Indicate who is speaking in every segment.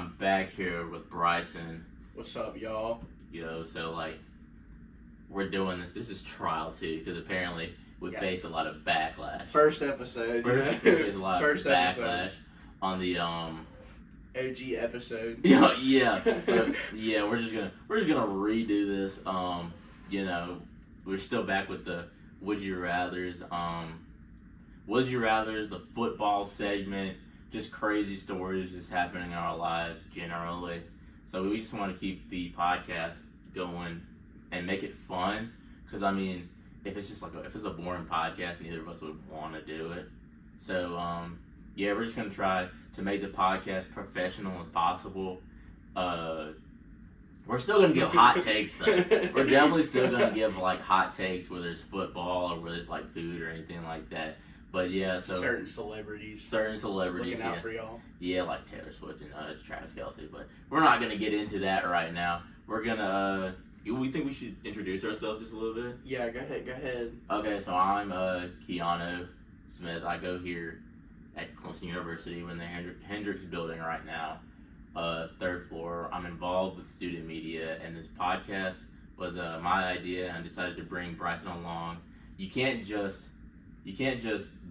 Speaker 1: I'm back here with Bryson.
Speaker 2: What's up, y'all?
Speaker 1: So we're doing this. This is trial too, because apparently we faced a lot of backlash.
Speaker 2: First episode.
Speaker 1: There's a lot
Speaker 2: First
Speaker 1: of backlash
Speaker 2: episode.
Speaker 1: On the
Speaker 2: OG episode.
Speaker 1: yeah. So yeah, we're just gonna redo this. We're still back with the Would You Rathers. Would You Rathers, the football segment, just crazy stories just happening in our lives generally. So we just want to keep the podcast going and make it fun. Because, I mean, if it's just if it's a boring podcast, neither of us would want to do it. So, we're just going to try to make the podcast professional as possible. We're still going to give hot takes, though. We're definitely still going to give, hot takes, whether it's football or whether it's, food or anything like that. But, yeah, so...
Speaker 2: Certain celebrities.
Speaker 1: Looking
Speaker 2: out for y'all.
Speaker 1: Yeah, like Taylor Swift and Travis Kelce. But we're not going to get into that right now. We're going to... we think we should introduce ourselves just a little bit?
Speaker 2: Yeah, go ahead.
Speaker 1: Okay, so I'm Keanu Smith. I go here at Clemson University. We're in the Hendricks building right now. Third floor. I'm involved with student media, and this podcast was my idea, and I decided to bring Bryson along. You can't just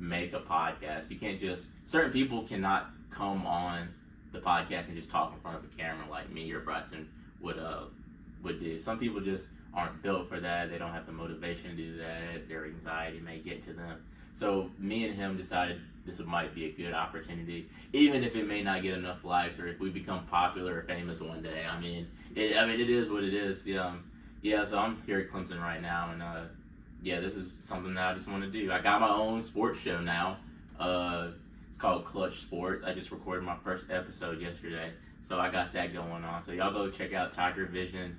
Speaker 1: make a podcast. You can't just... Certain people cannot come on the podcast and just talk in front of a camera like me or Bryson would do. Some people just aren't built for that. They don't have the motivation to do that. Their anxiety may get to them. So me and him decided this might be a good opportunity, even if it may not get enough likes or if we become popular or famous one day. It is what it is. Yeah. So I'm here at Clemson right now, and this is something that I just want to do. I got my own sports show now. It's called Clutch Sports. I just recorded my first episode yesterday, so I got that going on. So y'all go check out Tiger Vision,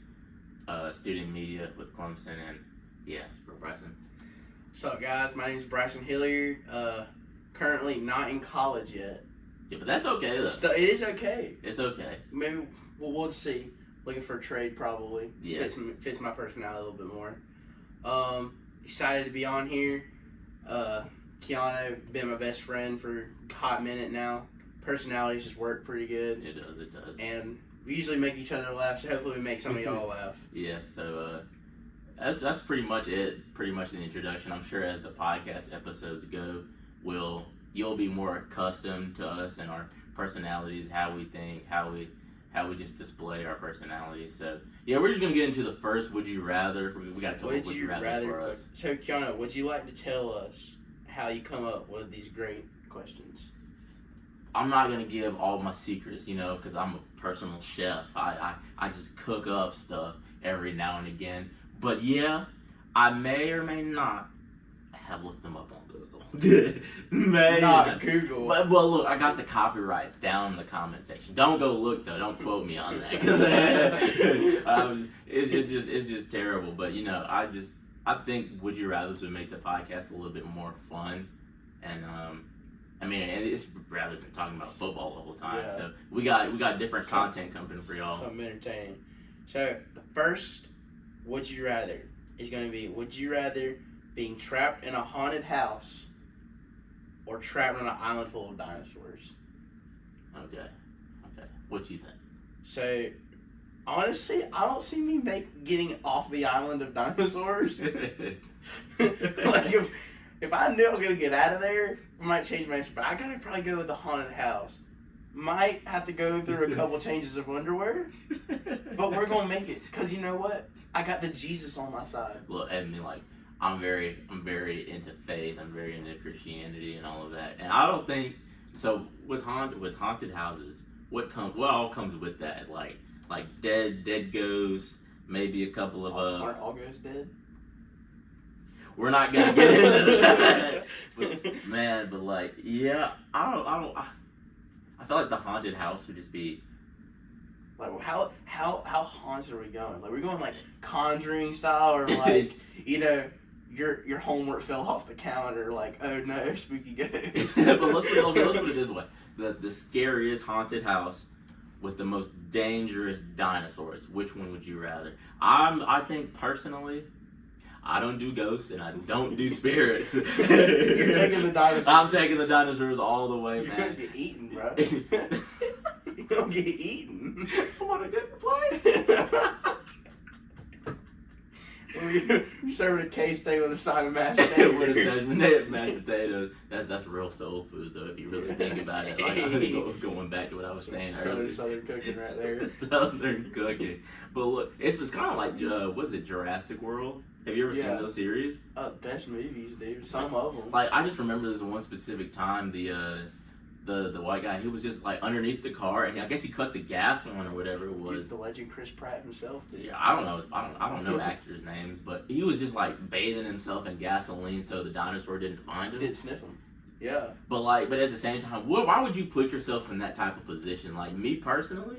Speaker 1: student media with Clemson, and for Bryson.
Speaker 2: What's up, guys? My name is Bryson Hilliard. Currently not in college yet.
Speaker 1: Yeah, but that's okay though.
Speaker 2: It is okay.
Speaker 1: It's okay.
Speaker 2: Maybe we'll see. Looking for a trade probably.
Speaker 1: Yeah.
Speaker 2: Fits my personality a little bit more. Excited to be on here. Keanu been my best friend for a hot minute now. Personalities just work pretty good.
Speaker 1: It does.
Speaker 2: And we usually make each other laugh, so hopefully we make some of y'all laugh.
Speaker 1: Yeah, so that's pretty much it. Pretty much the introduction. I'm sure as the podcast episodes go, you'll be more accustomed to us and our personalities, how we think, how we just display our personalities. So we're just gonna get into the first Would You Rather. We got a couple Would You Rather for us.
Speaker 2: So Keanu, would you like to tell us how you come up with these great questions?
Speaker 1: I'm not gonna give all my secrets, because I'm a personal chef. I just cook up stuff every now and again. But I may or may not have looked them up on Google.
Speaker 2: Not Google.
Speaker 1: But look, I got the copyrights down in the comment section. Don't go look though. Don't quote me on that, because it's just terrible. But I think Would You Rather would make the podcast a little bit more fun, and and it's rather than talking about football the whole time.
Speaker 2: Yeah.
Speaker 1: So we got different content coming for y'all.
Speaker 2: Something entertaining. So the first Would You Rather is going to be: Would you rather being trapped in a haunted house or trapped on an island full of dinosaurs?
Speaker 1: Okay. What you think?
Speaker 2: So honestly, I don't see me getting off the island of dinosaurs. If I knew I was going to get out of there, I might change my answer. But I got to probably go with the haunted house. Might have to go through a couple changes of underwear, but we're going to make it. Because you know what? I got the Jesus on my side.
Speaker 1: Look, I'm very into faith. I'm very into Christianity and all of that. And I don't think so. With haunted houses, what all comes with that? Like dead ghosts, maybe a couple of
Speaker 2: Aren't all ghosts dead?
Speaker 1: We're not gonna get into that. I feel like the haunted house would just be
Speaker 2: how haunted are we going? We're going Conjuring style, or your homework fell off the calendar. Oh no, spooky ghost.
Speaker 1: But let's put it this way: the scariest haunted house with the most dangerous dinosaurs. Which one would you rather? I think personally, I don't do ghosts and I don't do spirits.
Speaker 2: You're taking the dinosaurs.
Speaker 1: I'm taking the dinosaurs all the way,
Speaker 2: You're
Speaker 1: man.
Speaker 2: gonna get eaten, bro. You'll get eaten.
Speaker 1: I'm on a different plate.
Speaker 2: You're serving a K-Stang with a side of mashed potatoes.
Speaker 1: Mashed potatoes. That's real soul food, though, if you really think about it. Like, going back to what I was saying earlier.
Speaker 2: Southern cooking right there.
Speaker 1: Southern cooking. But look, it's kind of like, was it Jurassic World? Have you ever seen those series?
Speaker 2: Best movies, dude. Some of them.
Speaker 1: Like, I just remember this one specific time, the white guy, he was just like underneath the car, and I guess he cut the gas on or whatever it was.
Speaker 2: Dude, the legend Chris Pratt himself, dude.
Speaker 1: Yeah, I don't know. I don't know actors' names, but he was just like bathing himself in gasoline so the dinosaur didn't find him.
Speaker 2: Didn't sniff him. Yeah.
Speaker 1: But at the same time, why would you put yourself in that type of position? Like me personally,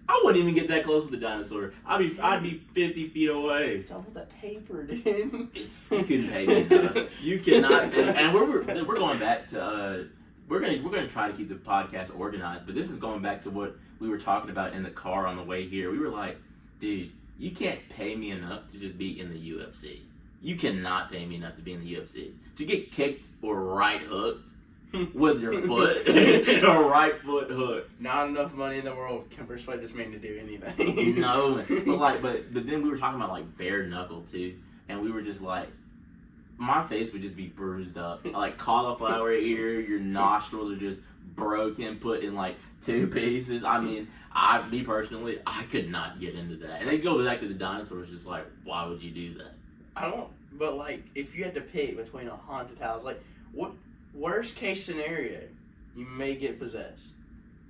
Speaker 1: I wouldn't even get that close with the dinosaur. I'd be 50 feet away.
Speaker 2: It's all about that paper, dude.
Speaker 1: You couldn't pay me enough. You cannot. And we're going back to. We're gonna try to keep the podcast organized, but this is going back to what we were talking about in the car on the way here. We were like, dude, you can't pay me enough to just be in the UFC. You cannot pay me enough to be in the UFC. To get kicked or right hooked with your foot, a right foot hook.
Speaker 2: Not enough money in the world can persuade this man to do anything.
Speaker 1: No, but then we were talking about like bare knuckle too, and we were just like, my face would just be bruised up, like cauliflower ear. Your nostrils are just broken, put in like 2 pieces. I mean, me personally, I could not get into that. And they go back to the dinosaurs, just like, why would you do that?
Speaker 2: I don't. But like, if you had to pick between a haunted house, like, what worst case scenario, you may get possessed.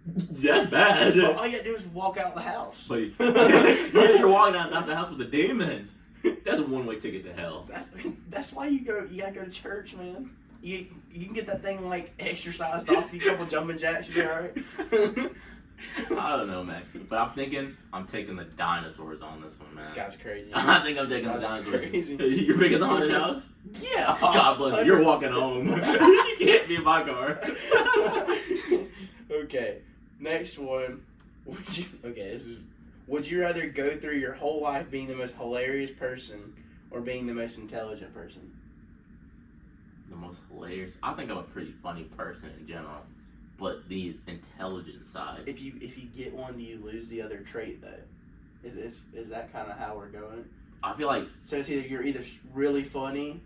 Speaker 1: That's bad.
Speaker 2: But all you gotta do is walk out the house.
Speaker 1: But you're walking out the house with a demon. That's a one-way ticket to hell.
Speaker 2: That's why you gotta go to church, man. You can get that thing like exercised off. You couple jumping jacks, you'll be alright.
Speaker 1: I don't know, man. But I'm taking the dinosaurs on this one, man.
Speaker 2: This guy's crazy.
Speaker 1: I think I'm taking the dinosaurs.
Speaker 2: Crazy.
Speaker 1: You're picking the haunted house?
Speaker 2: Yeah.
Speaker 1: God bless you. You're walking home. You can't be in my car.
Speaker 2: Okay. Next one. Would you rather go through your whole life being the most hilarious person or being the most intelligent person?
Speaker 1: The most hilarious. I think I'm a pretty funny person in general, but the intelligent side.
Speaker 2: If you get one, do you lose the other trait though? Is that kind of how we're going?
Speaker 1: I feel like
Speaker 2: so. It's you're either really funny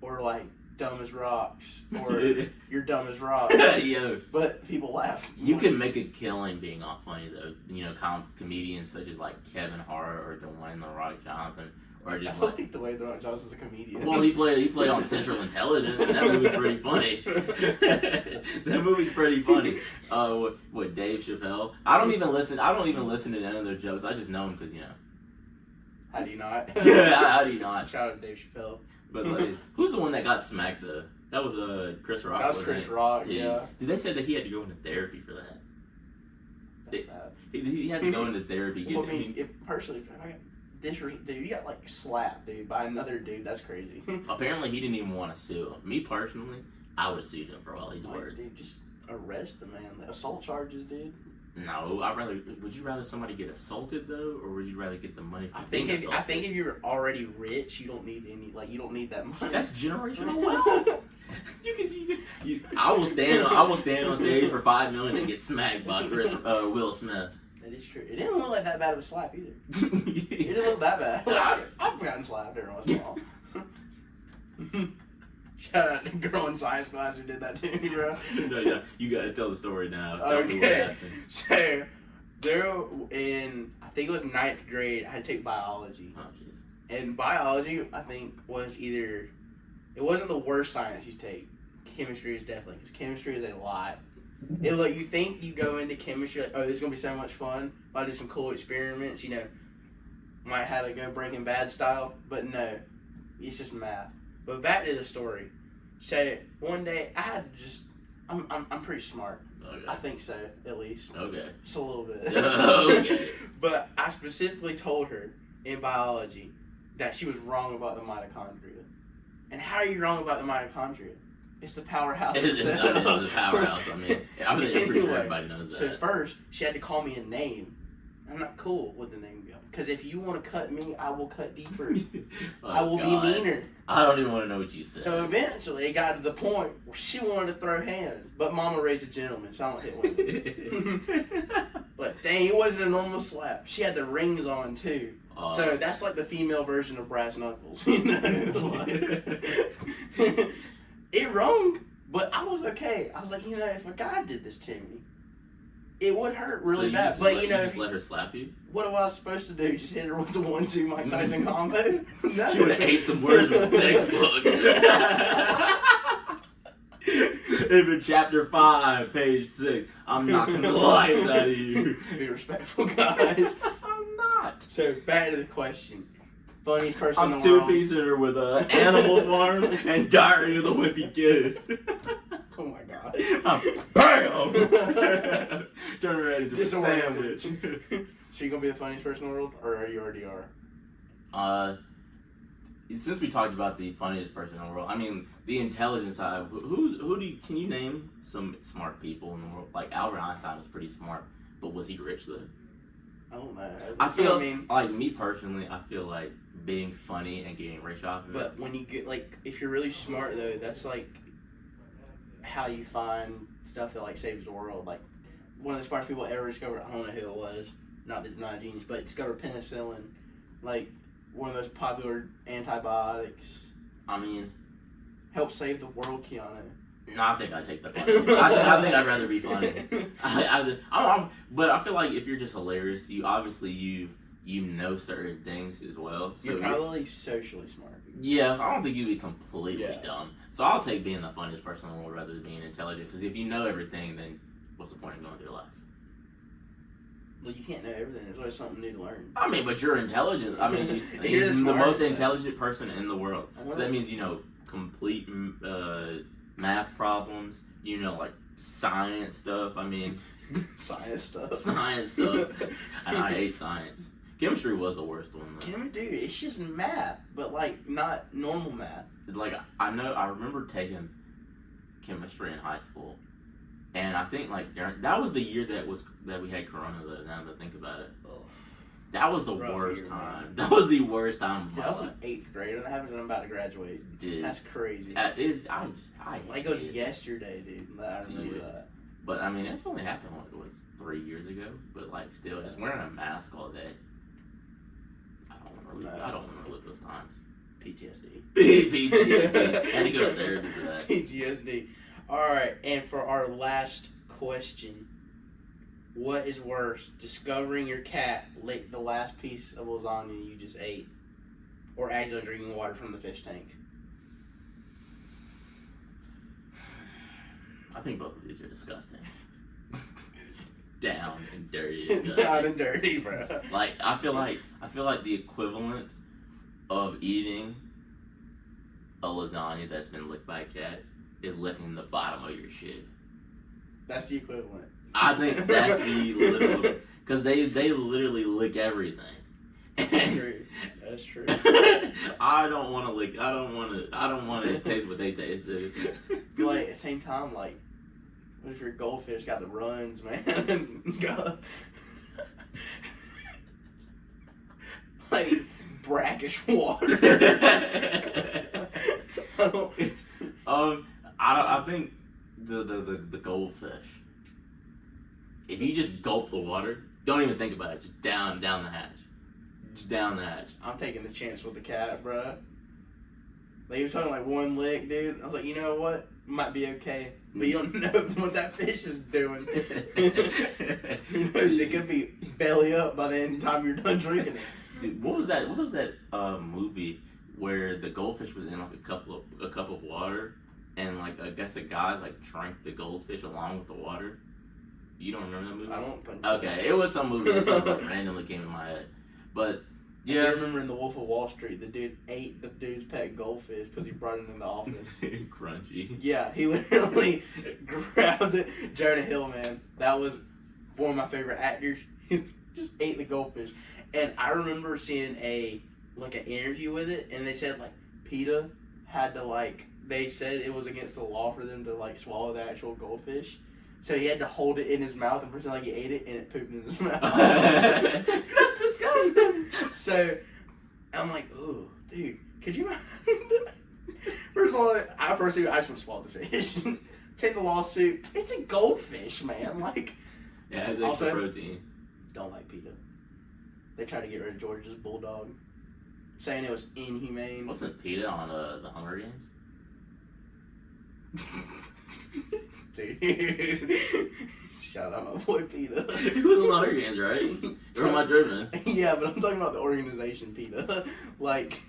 Speaker 2: or like dumb as rocks, or you're dumb as rocks.
Speaker 1: Yo,
Speaker 2: but people laugh.
Speaker 1: You can make a killing being all funny though. You know, comedians such as like Kevin Hart or Dwayne The Rock Johnson, or just
Speaker 2: I like Dwayne The Rock Johnson's a comedian.
Speaker 1: Well, he played on Central Intelligence, and that movie's pretty funny. That movie's pretty funny. What Dave Chappelle? I don't even listen to none of their jokes. I just know them because
Speaker 2: How do you not?
Speaker 1: How do you not?
Speaker 2: Shout out to Dave Chappelle.
Speaker 1: But like, who's the one that got smacked though? That was Chris Rock.
Speaker 2: That was Chris Rock.
Speaker 1: Dude.
Speaker 2: Yeah.
Speaker 1: Did they say that he had to go into therapy for that?
Speaker 2: That's sad.
Speaker 1: He had to go into therapy.
Speaker 2: Well, I mean, if personally, I got dude, you got like slapped, dude, by another dude. That's crazy.
Speaker 1: Apparently, he didn't even want to sue him. Me personally, I would have sued him for all he's worth.
Speaker 2: Dude, just arrest the man. The assault charges, dude.
Speaker 1: No, would you rather somebody get assaulted though, or would you rather get the money for
Speaker 2: being assaulted? I think if you're already rich, you don't need you don't need that money.
Speaker 1: That's generational wealth. I will stand on stage for $5 million and get smacked by Will Smith.
Speaker 2: That is true. It didn't look like that bad of a slap either. It didn't look that bad. I've gotten slapped every once in a while. Shout out to the girl in science class who did that to me, bro.
Speaker 1: No, you gotta tell the story now. Tell me what
Speaker 2: Okay.
Speaker 1: happened.
Speaker 2: So, there in, I think it was 9th grade, I had to take biology.
Speaker 1: Oh, jeez.
Speaker 2: And biology, I think, it wasn't the worst science you take. Chemistry is definitely, because chemistry is a lot. You think you go into chemistry like, oh, this is going to be so much fun. I'll do some cool experiments, might have to go Breaking Bad style, but no, it's just math. But back to the story. So one day I had to I'm pretty smart.
Speaker 1: Okay.
Speaker 2: I think so, at least.
Speaker 1: Okay.
Speaker 2: Just a little bit.
Speaker 1: Okay.
Speaker 2: But I specifically told her in biology that she was wrong about the mitochondria. And how are you wrong about the mitochondria? It's the powerhouse.
Speaker 1: It's a powerhouse. I mean, I'm pretty sure everybody knows that.
Speaker 2: So first, she had to call me a name. I'm not cool with the name. Because if you want to cut me, I will cut deeper. I will be meaner.
Speaker 1: I don't even want to know what you said.
Speaker 2: So eventually, it got to the point where she wanted to throw hands. But Mama raised a gentleman, so I don't hit women. But dang, it wasn't a normal slap. She had the rings on too. So that's like the female version of brass knuckles, you know? It wrong, but I was okay. I was like, you know, if a guy did this to me, it would hurt really bad. But you know,
Speaker 1: just let her slap you.
Speaker 2: What was I supposed to do? Just hit her with the 1-2 Mike Tyson combo? No.
Speaker 1: She would have ate some words with the textbook. Even chapter 5, page 6, I'm knocking the lights out of you.
Speaker 2: Be respectful, guys.
Speaker 1: I'm not.
Speaker 2: So back to the question. Funniest person in the
Speaker 1: I'm
Speaker 2: world.
Speaker 1: two-piecing her with an Animal Farm and Diary of the Wimpy Kid.
Speaker 2: Oh my god.
Speaker 1: BAM! Turn her into a
Speaker 2: Disoriented.
Speaker 1: sandwich.
Speaker 2: So you gonna be the funniest person in the world, or you already are?
Speaker 1: Since we talked about the funniest person in the world, I mean the intelligence side. Can you name some smart people in the world? Like Albert Einstein was pretty smart, but was he rich though?
Speaker 2: I don't know.
Speaker 1: I feel like me personally, I feel like being funny and getting rich off of it.
Speaker 2: But when you get like, if you're really smart though, that's like how you find stuff that like saves the world. Like one of the smartest people ever discovered. I don't know who it was. Not a genius, but discovered penicillin. Like one of those popular antibiotics.
Speaker 1: I mean,
Speaker 2: helped save the world, Keanu.
Speaker 1: No, I think I'd take the funny. I think I'd rather be funny. But I feel like if you're just hilarious, you obviously you know certain things as well. So
Speaker 2: you're probably socially smart.
Speaker 1: Yeah, I don't think you'd be completely dumb. So I'll take being the funniest person in the world rather than being intelligent. Because if you know everything, then what's the point of going through life?
Speaker 2: Well, you can't know everything. There's always something new to learn.
Speaker 1: I mean, but you're intelligent. I mean, you're the most intelligent person in the world. So that means you know complete math problems. You know, like science stuff. I mean,
Speaker 2: science stuff.
Speaker 1: And I hate science. Chemistry was the worst one though.
Speaker 2: Dude, it's just math, but like not normal math.
Speaker 1: Like I remember taking chemistry in high school, and I think like that was the year that we had Corona though. Now that I think about it, that was the worst time. Man. That was the worst time.
Speaker 2: Dude, I was in 8th grade, and that happens when I'm about to graduate.
Speaker 1: Dude,
Speaker 2: that's crazy.
Speaker 1: It is. I
Speaker 2: like it was yesterday, dude. I remember that.
Speaker 1: But I mean, it's only happened like 3 years ago. But like, still, just wearing a mask all day. I don't want to live those times.
Speaker 2: PTSD.
Speaker 1: PTSD. Had to go to therapy for that.
Speaker 2: PTSD. Alright, and for our last question, what is worse, discovering your cat licked the last piece of lasagna you just ate, or accidentally drinking water from the fish tank?
Speaker 1: I think both of these are disgusting. Down and dirty. Disgusting.
Speaker 2: Down and dirty, bro.
Speaker 1: Like I feel like the equivalent of eating a lasagna that's been licked by a cat is licking the bottom of your shit.
Speaker 2: That's the equivalent.
Speaker 1: I think that's the literal, because they literally lick everything.
Speaker 2: That's true.
Speaker 1: I don't want to lick. I don't want to taste what they taste, dude.
Speaker 2: Like at the same time, like, what if your goldfish got the runs, man? Like brackish water.
Speaker 1: I think the goldfish. If you just gulp the water, don't even think about it. Just down the hatch. Just down the hatch.
Speaker 2: I'm taking the chance with the cat, bruh. Like, you were talking like one lick, dude. I was like, you know what? Might be okay. But you don't know what that fish is doing. Who knows? It could be belly up by the end of the time you're done drinking it.
Speaker 1: Dude, what was that movie where the goldfish was in like a cup of water, and like I guess a guy like drank the goldfish along with the water? You don't remember that movie?
Speaker 2: I don't think so.
Speaker 1: Okay, it was some movie that like, randomly came in my head. But yeah,
Speaker 2: I remember in The Wolf of Wall Street, the dude ate the dude's pet goldfish because he brought it in the office.
Speaker 1: Crunchy.
Speaker 2: Yeah, he literally grabbed it. Jonah Hill, man, that was one of my favorite actors. He just ate the goldfish, and I remember seeing an interview with it, and they said like PETA had to they said it was against the law for them to swallow the actual goldfish. So he had to hold it in his mouth and pretend like he ate it, and it pooped in his mouth.
Speaker 1: That's disgusting.
Speaker 2: So I'm like, ooh, dude, could you? First of all, I just want to swallow the fish. Take the lawsuit. It's a goldfish, man.
Speaker 1: Yeah, it has extra
Speaker 2: Also,
Speaker 1: protein.
Speaker 2: Don't like pita. They tried to get rid of Georgia's bulldog, saying it was inhumane.
Speaker 1: Wasn't PETA on the Hunger Games?
Speaker 2: Dude. Shout out my boy PETA.
Speaker 1: He was on the Hunger Games, right? Or am I driven?
Speaker 2: Yeah, but I'm talking about the organization PETA. Like,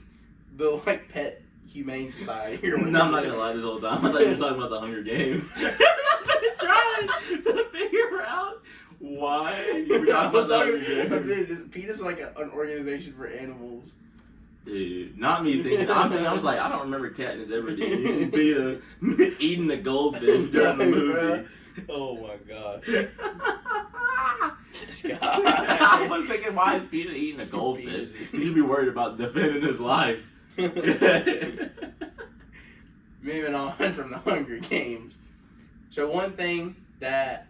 Speaker 2: the pet humane society or
Speaker 1: No,
Speaker 2: whatever.
Speaker 1: I'm not gonna lie this whole time. I thought you were talking about the Hunger Games. I've been trying to figure out why you were talking about the Hunger Games.
Speaker 2: Dude, PETA's like an organization for animals.
Speaker 1: Dude, not me thinking. I was like, I don't remember Katniss ever eating a goldfish during the movie.
Speaker 2: Bruh. Oh my god. This guy.
Speaker 1: I was thinking, why is Peter eating a goldfish? He should be worried about defending his life.
Speaker 2: Moving on from the Hunger Games. So one thing that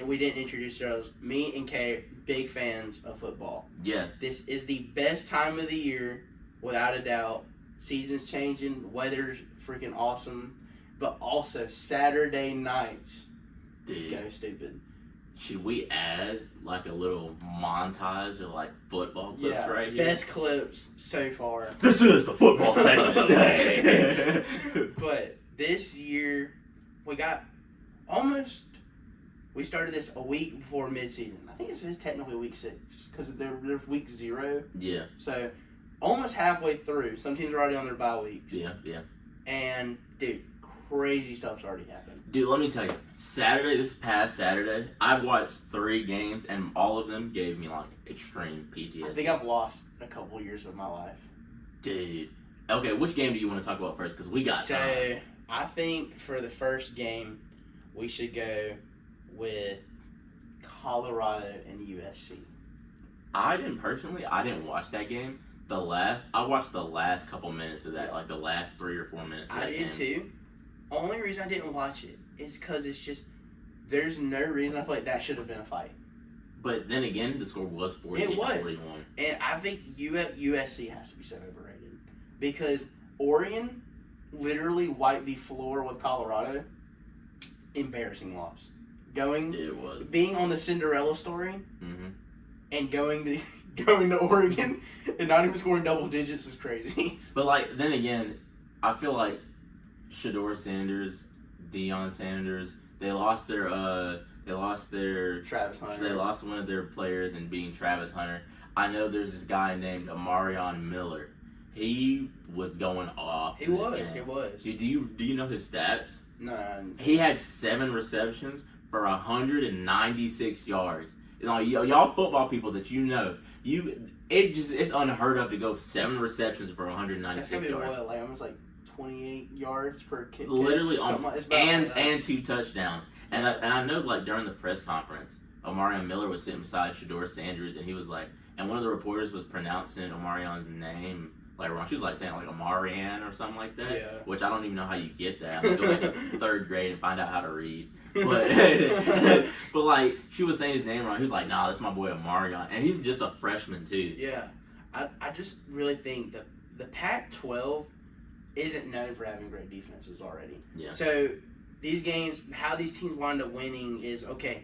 Speaker 2: we didn't introduce ourselves, me and Kay, big fans of football.
Speaker 1: Yeah.
Speaker 2: This is the best time of the year, without a doubt. Season's changing, weather's freaking awesome, but also Saturday nights
Speaker 1: Dude,
Speaker 2: go stupid.
Speaker 1: should we add like a little montage of like football clips right here?
Speaker 2: Best clips so far.
Speaker 1: This is the football segment.
Speaker 2: But this year, we started this a week before midseason. I think it says technically week 6 because there's week 0.
Speaker 1: Yeah.
Speaker 2: So almost halfway through. Some teams are already on their bye weeks.
Speaker 1: Yeah.
Speaker 2: And dude, crazy stuff's already happened.
Speaker 1: Dude, let me tell you, this past Saturday, I watched 3 games and all of them gave me like extreme PTSD.
Speaker 2: I think I've lost a couple years of my life.
Speaker 1: Dude. Okay, which game do you want to talk about first? Because we got
Speaker 2: So
Speaker 1: time.
Speaker 2: I think for the first game, we should go with Colorado and USC.
Speaker 1: I didn't watch that game. I watched the last couple minutes of that, like the last 3 or 4 minutes of that game.
Speaker 2: I did too. Only reason I didn't watch it is because it's just, there's no reason I feel like that should have been a fight.
Speaker 1: But then again, the score was 48-41.
Speaker 2: And I think USC has to be so overrated. Because Oregon literally wiped the floor with Colorado. Embarrassing loss.
Speaker 1: It was.
Speaker 2: Being on the Cinderella story
Speaker 1: Mm-hmm.
Speaker 2: and going to Oregon and not even scoring double digits is crazy.
Speaker 1: But like, then again, I feel like Shedeur Sanders, Deion Sanders, they lost their
Speaker 2: Travis Hunter.
Speaker 1: They lost one of their players in being Travis Hunter. I know there's this guy named Amarion Miller. He was going off.
Speaker 2: He was.
Speaker 1: Dude, do you know his stats?
Speaker 2: No.
Speaker 1: He had 7 receptions for 196 yards. You know, y'all football people that you know, it's unheard of to go 7 receptions for 196
Speaker 2: That's gonna be
Speaker 1: yards.
Speaker 2: what, like almost like 28 yards per kick.
Speaker 1: Literally
Speaker 2: and
Speaker 1: 2 touchdowns. And I know like during the press conference, Omarion Miller was sitting beside Shedeur Sanders, and he was like, and one of the reporters was pronouncing Omarion's name like wrong. She was like saying like Omarion or something like that.
Speaker 2: Yeah.
Speaker 1: Which I don't even know how you get that. I'm gonna go back to 3rd grade and find out how to read. But but like she was saying his name wrong. He was like, nah, that's my boy Omarion, and he's just a freshman too.
Speaker 2: Yeah, I just really think that the Pac-12 isn't known for having great defenses already.
Speaker 1: Yeah.
Speaker 2: So these games, how these teams wind up winning is okay.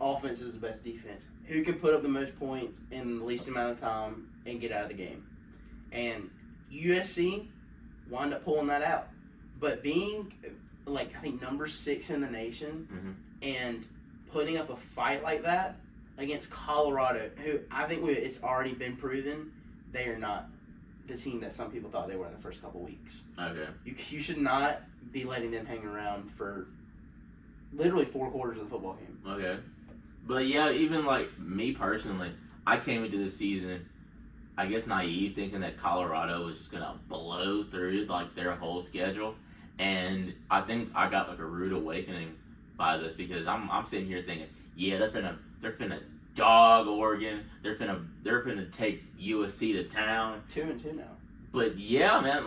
Speaker 2: Offense is the best defense. Who can put up the most points in the least amount of time and get out of the game? And USC wound up pulling that out. But being like I think number 6 in the nation and putting up a fight like that against Colorado, who I think it's already been proven they are not the team that some people thought they were in the first couple weeks.
Speaker 1: Okay.
Speaker 2: You should not be letting them hang around for literally 4 quarters of the football game.
Speaker 1: Okay. But yeah, even like me personally, I came into the season, I guess naive, thinking that Colorado was just gonna blow through like their whole schedule, and I think I got like a rude awakening by this because I'm sitting here thinking, yeah, they're finna dog Oregon, they're finna take USC to town.
Speaker 2: 2-2 now.
Speaker 1: But yeah, man,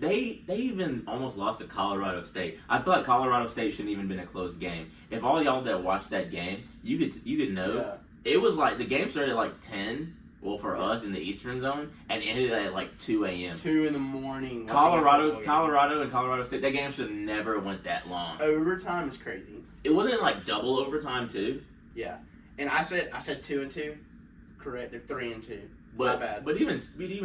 Speaker 1: they even almost lost to Colorado State. I thought Colorado State shouldn't even been a close game. If all y'all that watched that game, you could know it was like the game started at like 10 Well, for us in the Eastern Zone, and it ended at like 2 a.m.
Speaker 2: 2 in the morning.
Speaker 1: Colorado and Colorado State. That game should have never went that long.
Speaker 2: Overtime is crazy.
Speaker 1: It wasn't like double overtime too.
Speaker 2: Yeah, and I said 2 and 2. Correct. They're 3 and 2. My bad.
Speaker 1: But even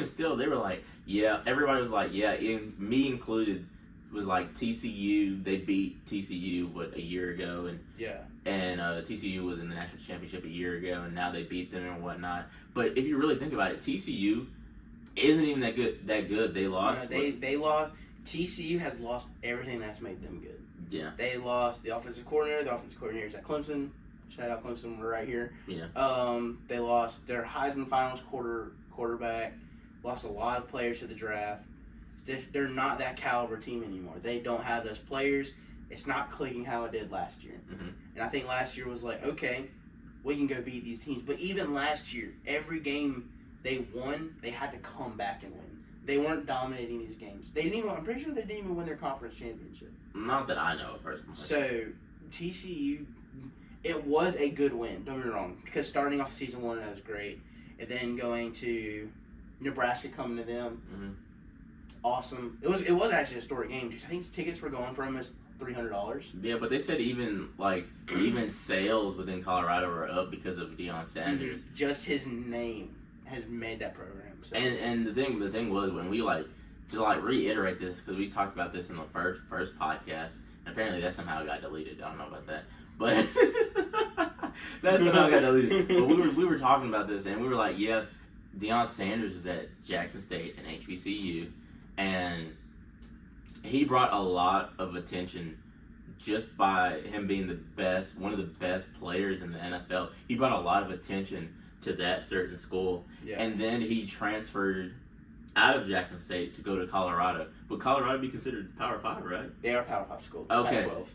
Speaker 1: still, they were like, yeah. Everybody was like, yeah. Me included, was like TCU. They beat TCU a year ago, and TCU was in the national championship a year ago, and now they beat them and whatnot. But if you really think about it, TCU isn't even that good. They lost.
Speaker 2: No, they lost. TCU has lost everything that's made them good.
Speaker 1: Yeah.
Speaker 2: They lost the offensive coordinator. The offensive coordinator is at Clemson. Shout out Clemson. We're right here.
Speaker 1: Yeah.
Speaker 2: They lost their Heisman Finals quarterback. Lost a lot of players to the draft. They're not that caliber team anymore. They don't have those players. It's not clicking how it did last year.
Speaker 1: Mm-hmm.
Speaker 2: And I think last year was like, okay, we can go beat these teams. But even last year, every game they won, they had to come back and win. They weren't dominating these games. I'm pretty sure they didn't even win their conference championship.
Speaker 1: Not that I know personally.
Speaker 2: So TCU, it was a good win. Don't get me wrong, because starting off season 1, that was great, and then going to Nebraska, coming to them, awesome. It was actually a historic game. I think tickets were going for almost $300.
Speaker 1: Yeah, but they said even sales within Colorado were up because of Deion Sanders.
Speaker 2: Mm-hmm. Just his name has made that program. So.
Speaker 1: And the thing was, when we to reiterate this, because we talked about this in the first podcast, and apparently that somehow got deleted. I don't know about that, but that somehow got deleted. But we were talking about this, and we were like, yeah, Deion Sanders was at Jackson State and HBCU, and he brought a lot of attention just by him being one of the best players in the NFL. He brought a lot of attention to that certain school.
Speaker 2: Yeah.
Speaker 1: And then he transferred out of Jackson State to go to Colorado. Would Colorado be considered Power 5, right?
Speaker 2: They are Power 5 school.
Speaker 1: Okay.
Speaker 2: Pac-12.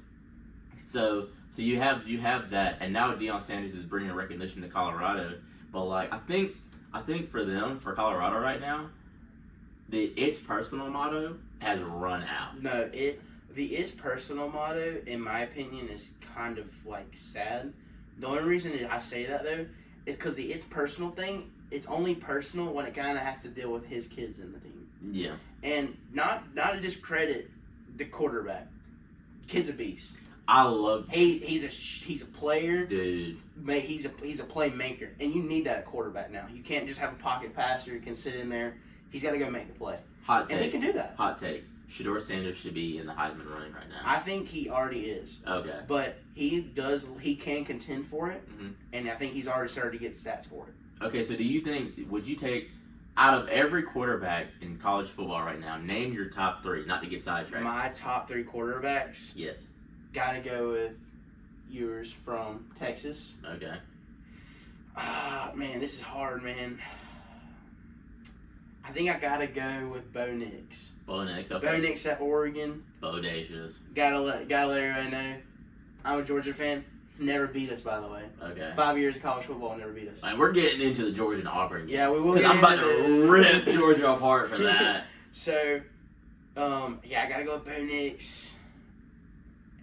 Speaker 1: So you have that, and now Deion Sanders is bringing recognition to Colorado. But like I think for Colorado right now, its personal motto has run out.
Speaker 2: No, its personal motto, in my opinion, is kind of like sad. The only reason I say that though is because its personal thing, it's only personal when it kind of has to deal with his kids in the team.
Speaker 1: Yeah.
Speaker 2: And not to discredit the quarterback, kid's a beast.
Speaker 1: I love.
Speaker 2: He's a player,
Speaker 1: dude.
Speaker 2: He's a playmaker, and you need that at quarterback now. You can't just have a pocket passer who can sit in there. He's got to go make the play.
Speaker 1: Hot take.
Speaker 2: And he can do that.
Speaker 1: Hot take. Shedeur Sanders should be in the Heisman running right now.
Speaker 2: I think he already is.
Speaker 1: Okay.
Speaker 2: But he can contend for it, and I think he's already started to get stats for it.
Speaker 1: Okay, so would you take, out of every quarterback in college football right now, name your top 3, not to get sidetracked.
Speaker 2: My top 3 quarterbacks?
Speaker 1: Yes.
Speaker 2: Gotta go with yours from Texas.
Speaker 1: Okay.
Speaker 2: Man, this is hard, man. I think I gotta go with Bo Nix.
Speaker 1: Bo Nix, okay.
Speaker 2: Bo Nix at Oregon.
Speaker 1: Bodacious.
Speaker 2: Gotta let everybody know. I'm a Georgia fan. Never beat us, by the way.
Speaker 1: Okay.
Speaker 2: 5 years of college football, never beat us.
Speaker 1: Like, we're getting into the Georgia and Auburn game.
Speaker 2: Yeah, we will.
Speaker 1: Because I'm about to rip Georgia apart for that.
Speaker 2: So, I gotta go with Bo Nix.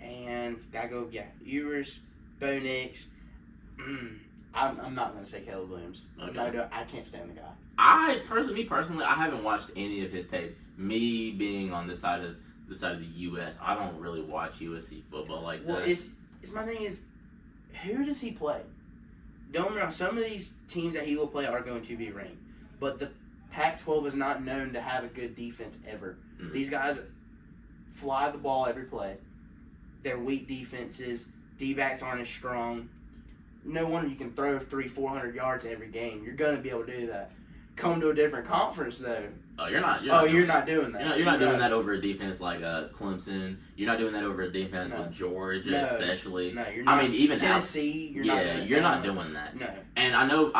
Speaker 2: And gotta go, Ewers, Bo Nix. I'm not gonna say Caleb Williams.
Speaker 1: Okay.
Speaker 2: I can't stand the guy.
Speaker 1: Me personally, I haven't watched any of his tape. Me being on this side of the U.S., I don't really watch USC football like that.
Speaker 2: Well, it's my thing is, who does he play? Don't get me wrong, some of these teams that he will play are going to be ranked, but the Pac-12 is not known to have a good defense ever. Mm-hmm. These guys fly the ball every play. They're weak defenses. D-backs aren't as strong. No wonder you can throw 300-400 yards every game. You're going to be able to do that. Come to a different conference, though.
Speaker 1: Oh, you're not
Speaker 2: doing that.
Speaker 1: You're not doing that over a defense like Clemson. You're not doing that over a defense with Georgia, especially.
Speaker 2: No, you're not.
Speaker 1: I mean, even
Speaker 2: Tennessee. You're not doing
Speaker 1: that.
Speaker 2: No.
Speaker 1: And I know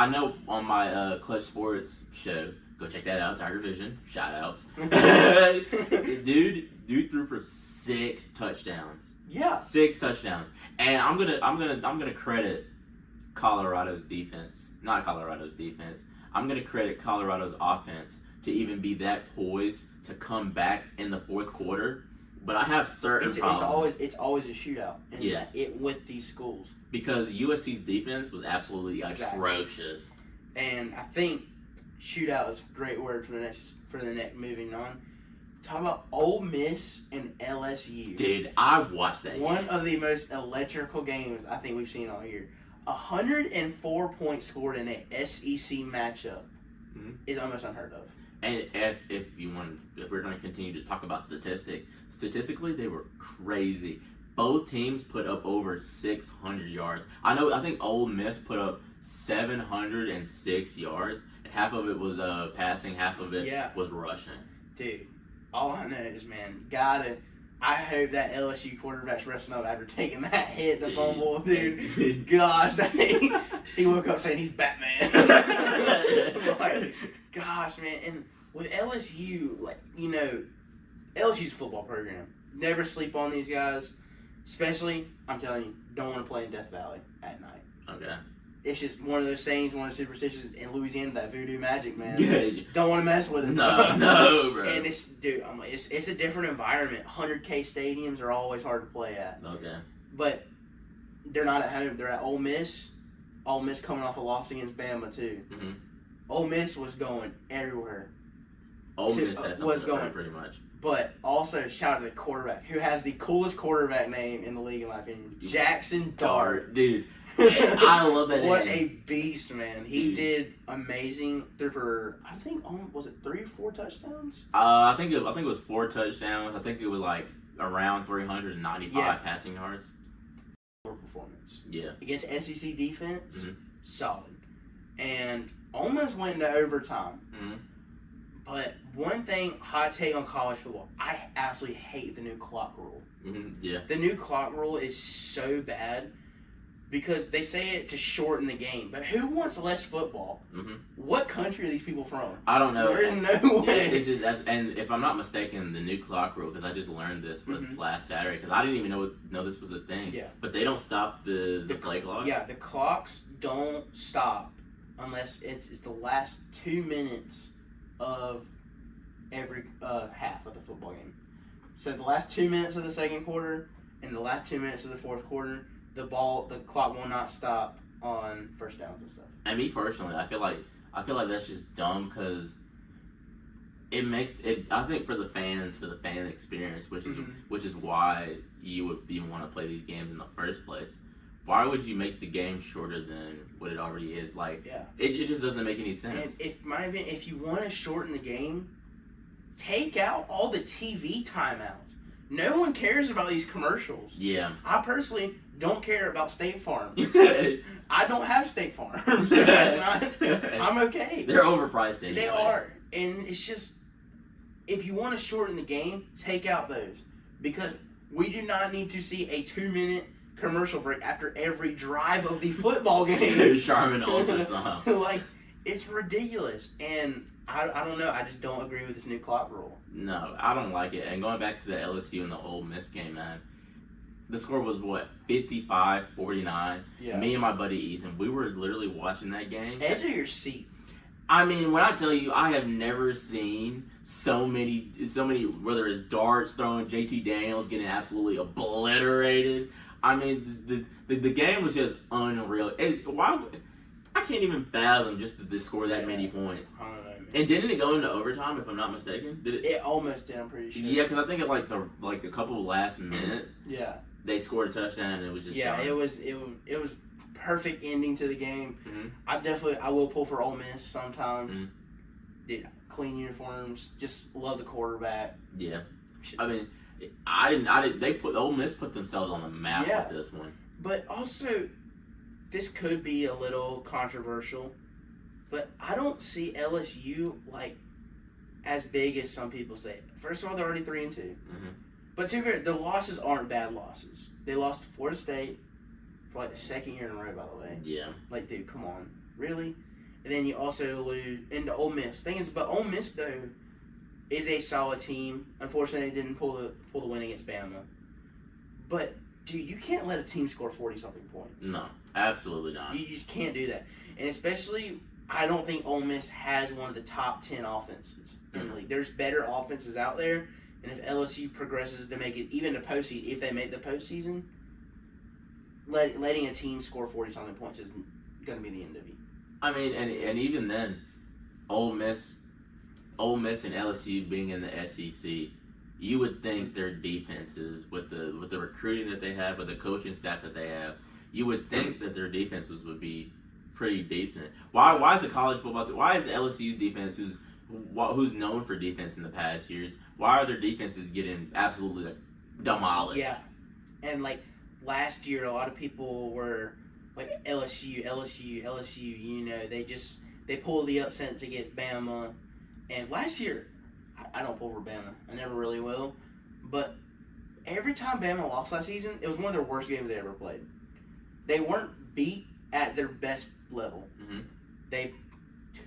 Speaker 1: on my Clutch Sports show, go check that out, Tiger Vision. Shout outs. Dude threw for 6 touchdowns.
Speaker 2: Yeah.
Speaker 1: 6 touchdowns. And I'm gonna credit Colorado's defense. Not Colorado's defense. I'm gonna credit Colorado's offense to even be that poised to come back in the fourth quarter. But I have certain problems.
Speaker 2: It's always a shootout. With these schools.
Speaker 1: Because USC's defense was absolutely atrocious.
Speaker 2: And I think shootout is a great word for the next moving on. Talk about Ole Miss and LSU.
Speaker 1: Dude, I watched that
Speaker 2: One
Speaker 1: game.
Speaker 2: of the most electrical games I think we've seen all year. 104 points scored in an SEC matchup is almost unheard of.
Speaker 1: And if we're going to continue to talk about statistically, they were crazy. Both teams put up over 600 yards. I think Ole Miss put up 706 yards. And half of it was passing, half of it was rushing.
Speaker 2: Dude, all I know is, man, I hope that LSU quarterback's resting up after taking that hit, the fumble, dude. Gosh, he woke up saying he's Batman. Like, gosh, man. And with LSU, like, you know, LSU's a football program. Never sleep on these guys. Especially, I'm telling you, don't want to play in Death Valley at night.
Speaker 1: Okay.
Speaker 2: It's just one of those sayings, one of the superstitions in Louisiana, that voodoo magic, man.
Speaker 1: Yeah.
Speaker 2: Don't want to mess with it.
Speaker 1: No, bro.
Speaker 2: And it's a different environment. 100K stadiums are always hard to play at.
Speaker 1: Okay.
Speaker 2: But they're not at home. They're at Ole Miss. Ole Miss coming off a loss against Bama, too.
Speaker 1: Mm-hmm.
Speaker 2: Ole Miss was going everywhere.
Speaker 1: Ole Miss has something going pretty much.
Speaker 2: But also, shout out to the quarterback, who has the coolest quarterback name in the league, in my opinion. Jackson Dart.
Speaker 1: Dude. I love that name.
Speaker 2: What a beast, man. He did amazing. Threw for, I think, was it 3 or 4 touchdowns?
Speaker 1: I think it was 4 touchdowns. I think it was like around 395 passing yards.
Speaker 2: Performance.
Speaker 1: Yeah.
Speaker 2: Against SEC defense, solid. And almost went into overtime.
Speaker 1: Mm-hmm.
Speaker 2: But one thing, hot take on college football, I absolutely hate the new clock rule.
Speaker 1: Mm-hmm. Yeah.
Speaker 2: The new clock rule is so bad because they say it to shorten the game. But who wants less football?
Speaker 1: Mm-hmm.
Speaker 2: What country are these people from?
Speaker 1: I don't know.
Speaker 2: There is no way.
Speaker 1: It's just, and if I'm not mistaken, the new clock rule, because I just learned this was last Saturday, because I didn't even know this was a thing.
Speaker 2: Yeah.
Speaker 1: But they don't stop the play clock.
Speaker 2: Yeah, the clocks don't stop unless it's the last 2 minutes of every half of the football game. So the last 2 minutes of the second quarter and the last 2 minutes of the fourth quarter, the clock will not stop on first downs and stuff.
Speaker 1: And me personally, I feel like that's just dumb because it makes it. I think for the fan experience, which is why you would even want to play these games in the first place. Why would you make the game shorter than what it already is? Like, it just doesn't make any sense.
Speaker 2: And if you want to shorten the game, take out all the TV timeouts. No one cares about these commercials.
Speaker 1: Yeah.
Speaker 2: I personally don't care about State Farm. I don't have State Farm. I'm okay.
Speaker 1: They're overpriced anyway.
Speaker 2: They are. And it's just, if you want to shorten the game, take out those. Because we do not need to see a 2-minute commercial break after every drive of the football game.
Speaker 1: Charmin ultrasound.
Speaker 2: Like, it's ridiculous. And I don't know. I just don't agree with this new clock rule.
Speaker 1: No, I don't like it. And going back to the LSU and the Ole Miss game, man, the score was what, 55-49.
Speaker 2: Yeah.
Speaker 1: Me and my buddy Ethan, we were literally watching that game.
Speaker 2: Edge of your seat.
Speaker 1: I mean, when I tell you, I have never seen so many, whether it's darts thrown, JT Daniels getting absolutely obliterated. I mean, the game was just unreal. I can't even fathom just to score that many points.
Speaker 2: I don't know, man.
Speaker 1: And didn't it go into overtime, if I'm not mistaken? Did it?
Speaker 2: It almost did, I'm pretty sure.
Speaker 1: Yeah, because I think at like the couple of last minutes,
Speaker 2: yeah,
Speaker 1: they scored a touchdown and it was just
Speaker 2: done.
Speaker 1: Done.
Speaker 2: It was perfect ending to the game.
Speaker 1: Mm-hmm.
Speaker 2: I will pull for Ole Miss sometimes. Mm-hmm. Dude, clean uniforms. Just love the quarterback.
Speaker 1: Yeah, I mean, Ole Miss put themselves on the map with this one.
Speaker 2: But also, this could be a little controversial, but I don't see LSU like as big as some people say. First of all, they're already 3-2.
Speaker 1: Mm-hmm.
Speaker 2: But to be fair, the losses aren't bad losses. They lost to Florida State for like the second year in a row, by the way.
Speaker 1: Yeah.
Speaker 2: Like, dude, come on, really? And then you also lose into Ole Miss. Thing is, but Ole Miss though is a solid team. Unfortunately, they didn't pull the win against Bama. But dude, you can't let a team score 40-something points.
Speaker 1: No, absolutely not.
Speaker 2: You just can't do that. And especially, I don't think Ole Miss has one of the top 10 offenses in the league. There's better offenses out there, and if LSU progresses to make it even to postseason, if they make the postseason, letting a team score 40-something points is going to be the end of it.
Speaker 1: I mean, and even then, Ole Miss and LSU being in the SEC, you would think their defenses with the recruiting that they have, with the coaching staff that they have, you would think that their defenses would be pretty decent. Why is the college football? Why is the LSU's defense, who's known for defense in the past years, why are their defenses getting absolutely demolished?
Speaker 2: Yeah, and like last year, a lot of people were like LSU. You know, they pulled the upset to get Bama, and last year, I don't pull for Bama. I never really will, but every time Bama lost last season, it was one of their worst games they ever played. They weren't beat at their best level.
Speaker 1: Mm-hmm.
Speaker 2: They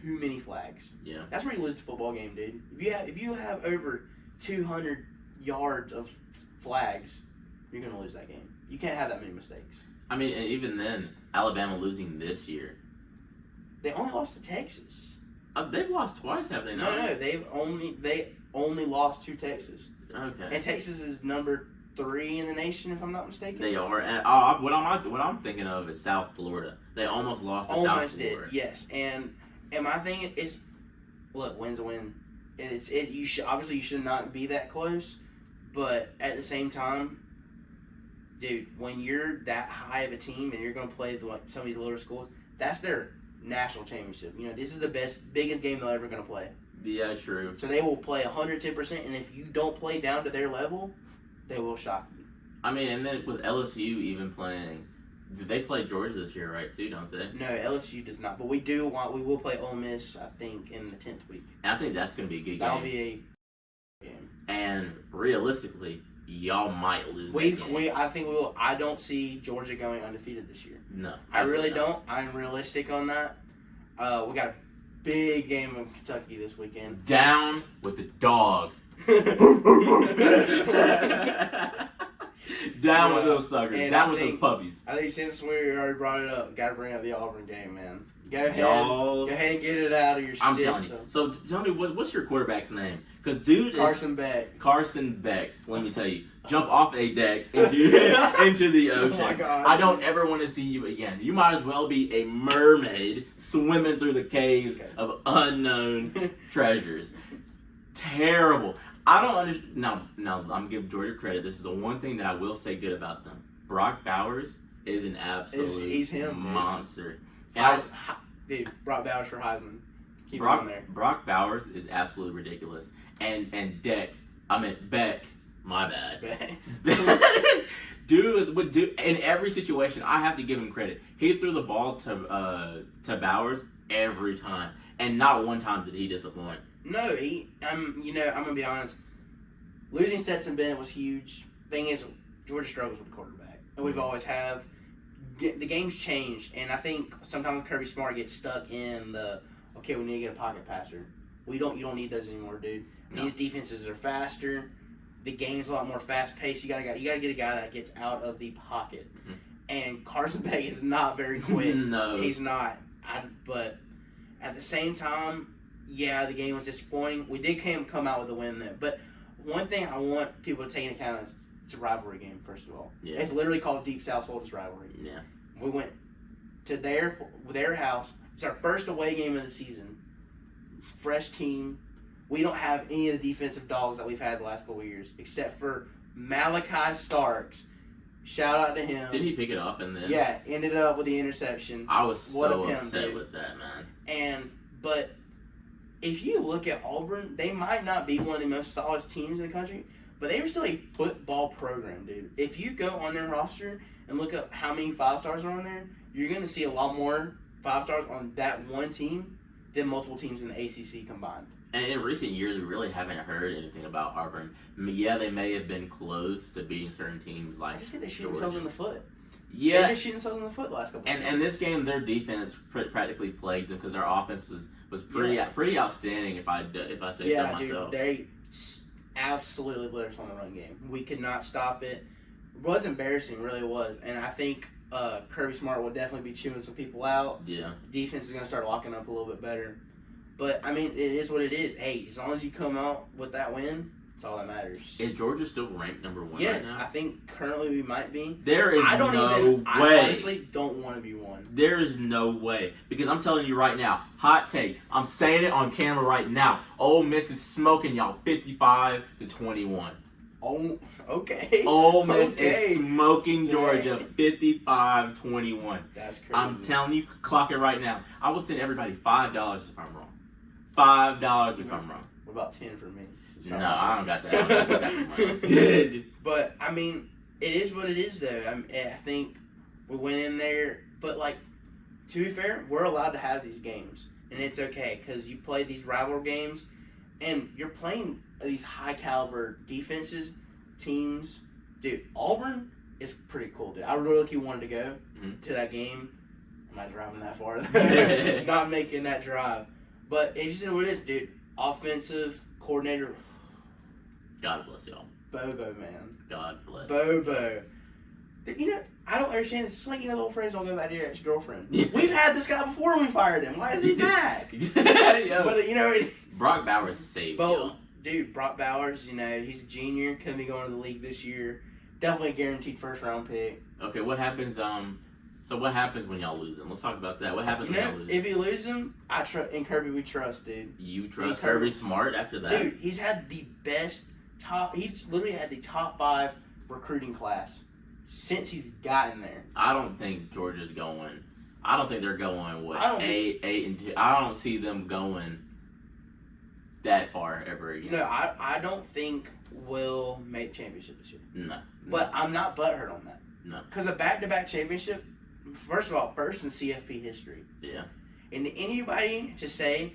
Speaker 2: too many flags.
Speaker 1: Yeah,
Speaker 2: that's where you lose the football game, dude. If you have over 200 yards of flags, you're gonna lose that game. You can't have that many mistakes.
Speaker 1: I mean, and even then, Alabama losing this year.
Speaker 2: They only lost to Texas.
Speaker 1: They've lost twice, have they not?
Speaker 2: No, they only lost to Texas.
Speaker 1: Okay.
Speaker 2: And Texas is number 3 in the nation, if I'm not mistaken.
Speaker 1: They are. And what I'm thinking of is South Florida. They almost lost to South Florida.
Speaker 2: Did, yes. And my thing is, look, win's a win. You should not be that close, but at the same time, dude, when you're that high of a team and you're going to play some of these lower schools, that's their national championship. You know, this is the biggest game they're ever going to play.
Speaker 1: Yeah, true.
Speaker 2: So they will play 110%, and if you don't play down to their level, they will shock you.
Speaker 1: I mean, and then with LSU even playing, they play Georgia this year, right? Too, don't they?
Speaker 2: No, LSU does not, but we will play Ole Miss, I think, in the 10th week.
Speaker 1: And I think that's going to be a good game.
Speaker 2: That'll be a game.
Speaker 1: And realistically, y'all might lose that game.
Speaker 2: I think we will. I don't see Georgia going undefeated this year.
Speaker 1: No,
Speaker 2: I really don't. I'm realistic on that. We got a big game in Kentucky this weekend.
Speaker 1: Down with the dogs. Down with those suckers.
Speaker 2: And
Speaker 1: Down with those puppies.
Speaker 2: I think since we already brought it up, got to bring up the Auburn game, man. Go ahead and get it out of your system.
Speaker 1: Telling you. So tell me, what's your quarterback's name? Because dude is
Speaker 2: Carson Beck.
Speaker 1: Let me tell you, jump off a deck into the ocean.
Speaker 2: Oh my God.
Speaker 1: I don't ever want to see you again. You might as well be a mermaid swimming through the caves of unknown treasures. Terrible. I don't understand. Now I'm gonna give Georgia credit. This is the one thing that I will say good about them. Brock Bowers is an absolute
Speaker 2: He's him,
Speaker 1: monster.
Speaker 2: Dude, Brock Bowers for Heisman. Keep him on there.
Speaker 1: Brock Bowers is absolutely ridiculous. And Beck, my bad. Dude in every situation. I have to give him credit. He threw the ball to Bowers every time, and not one time did he disappoint.
Speaker 2: No, I'm gonna be honest. Losing Stetson Bennett was huge. Thing is, Georgia struggles with the quarterback, and we've always have. The game's changed, and I think sometimes Kirby Smart gets stuck in we need to get a pocket passer. You don't need those anymore, dude.
Speaker 1: No.
Speaker 2: These defenses are faster. The game's a lot more fast paced. You gotta get a guy that gets out of the pocket.
Speaker 1: Mm-hmm.
Speaker 2: And Carson Beck is not very quick.
Speaker 1: No,
Speaker 2: he's not. But at the same time, yeah, the game was disappointing. We did come out with a win there. But one thing I want people to take into account is it's a rivalry game, first of all.
Speaker 1: Yeah.
Speaker 2: It's literally called Deep South Soldiers Rivalry.
Speaker 1: Yeah.
Speaker 2: We went to their house. It's our first away game of the season. Fresh team. We don't have any of the defensive dogs that we've had the last couple of years, except for Malachi Starks. Shout out to him.
Speaker 1: Did he pick it up and then?
Speaker 2: Yeah, ended up with the interception.
Speaker 1: I was so upset with that, man.
Speaker 2: But if you look at Auburn, they might not be one of the most solid teams in the country, but they are still a football program, dude. If you go on their roster and look up how many 5-stars are on there, you're going to see a lot more 5-stars on that one team than multiple teams in the ACC combined.
Speaker 1: And in recent years, we really haven't heard anything about Auburn. I mean, yeah, they may have been close to beating certain teams like
Speaker 2: I just think they shoot themselves in the foot.
Speaker 1: Yeah.
Speaker 2: They've been shooting themselves in the foot the last couple of
Speaker 1: And this game, their defense practically plagued them because their offense was pretty outstanding, if I say so myself.
Speaker 2: Dude, they absolutely blew us on the run game. We could not stop it. It was embarrassing, really was. And I think Kirby Smart will definitely be chewing some people out.
Speaker 1: Yeah.
Speaker 2: Defense is going to start locking up a little bit better. But, I mean, it is what it is. Hey, as long as you come out with that win, That's all that matters.
Speaker 1: Is Georgia still ranked number 1
Speaker 2: Yeah,
Speaker 1: right now?
Speaker 2: I think currently we might be.
Speaker 1: There is
Speaker 2: I
Speaker 1: way.
Speaker 2: honestly don't want to be one.
Speaker 1: There is no way. Because I'm telling you right now, hot take. I'm saying it on camera right now. Ole Miss is smoking y'all 55-21.
Speaker 2: Oh, okay.
Speaker 1: Ole Miss
Speaker 2: Okay.
Speaker 1: is smoking Georgia 55-21.
Speaker 2: That's crazy.
Speaker 1: I'm telling you, clock it right now. I will send everybody $5 if I'm wrong. $5 if I'm wrong.
Speaker 2: What about 10 for me?
Speaker 1: No, I don't got that. I don't got that money. Dude.
Speaker 2: But I mean, it is what it is, though. I think we went in there, but like, to be fair, we're allowed to have these games, and it's okay because you play these rival games, and you're playing these high caliber defenses, teams. Dude, Auburn is pretty cool, dude. I really wanted to go to that game. I'm not driving that far. Not making that drive, but it just is what it is, dude. Offensive coordinator.
Speaker 1: God bless y'all.
Speaker 2: Bobo, man.
Speaker 1: God bless.
Speaker 2: Bobo. You know, I don't understand. It's just like, little friends don't go back to your ex-girlfriend. We've had this guy before and we fired him. Why is he back?
Speaker 1: Yo.
Speaker 2: But,
Speaker 1: Brock Bowers saved y'all.
Speaker 2: Dude, Brock Bowers, he's a junior. Could be going to the league this year. Definitely a guaranteed first-round pick.
Speaker 1: Okay, what happens, so what happens when y'all lose him? Let's talk about that. What happens when y'all lose him?
Speaker 2: If you lose him, in Kirby we trust, dude.
Speaker 1: You trust Kirby Smart after that?
Speaker 2: Dude, he's had the best he's literally had the top 5 recruiting class since he's gotten there.
Speaker 1: I don't think Georgia's going. I don't think they're going, eight and 2. I don't see them going that far ever again.
Speaker 2: No, I don't think we'll make championship this year.
Speaker 1: No.
Speaker 2: But I'm not butthurt on that.
Speaker 1: No.
Speaker 2: Because a back-to-back championship, first of all, first in CFP history.
Speaker 1: Yeah.
Speaker 2: And anybody to say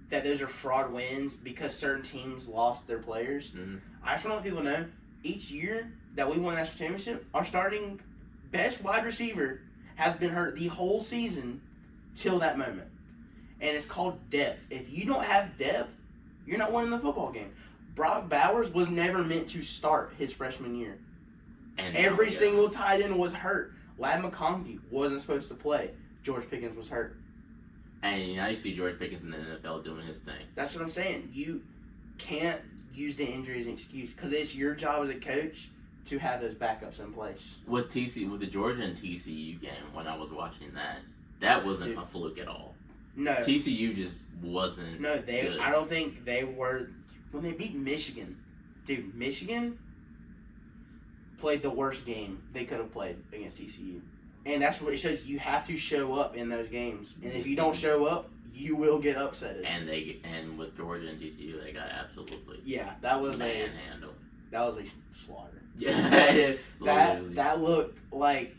Speaker 2: that those are fraud wins because certain teams lost their players, I just want to let people know, each year that we won the national championship, our starting best wide receiver has been hurt the whole season till that moment. And it's called depth. If you don't have depth, you're not winning the football game. Brock Bowers was never meant to start his freshman year. And every single tight end was hurt. Lad McConkey wasn't supposed to play. George Pickens was hurt.
Speaker 1: And now you see George Pickens in the NFL doing his thing.
Speaker 2: That's what I'm saying. You can't use the injury as an excuse because it's your job as a coach to have those backups in place.
Speaker 1: With the Georgia and TCU game, when I was watching that wasn't a fluke at all.
Speaker 2: No.
Speaker 1: TCU just wasn't.
Speaker 2: No,
Speaker 1: good.
Speaker 2: I don't think they were. When they beat Michigan, dude, Michigan played the worst game they could have played against TCU. And that's what it shows. You have to show up in those games. And if you don't show up, you will get upset.
Speaker 1: And with Georgia and TCU, they got absolutely
Speaker 2: that was
Speaker 1: manhandled.
Speaker 2: That was a slaughter.
Speaker 1: Yeah,
Speaker 2: that looked like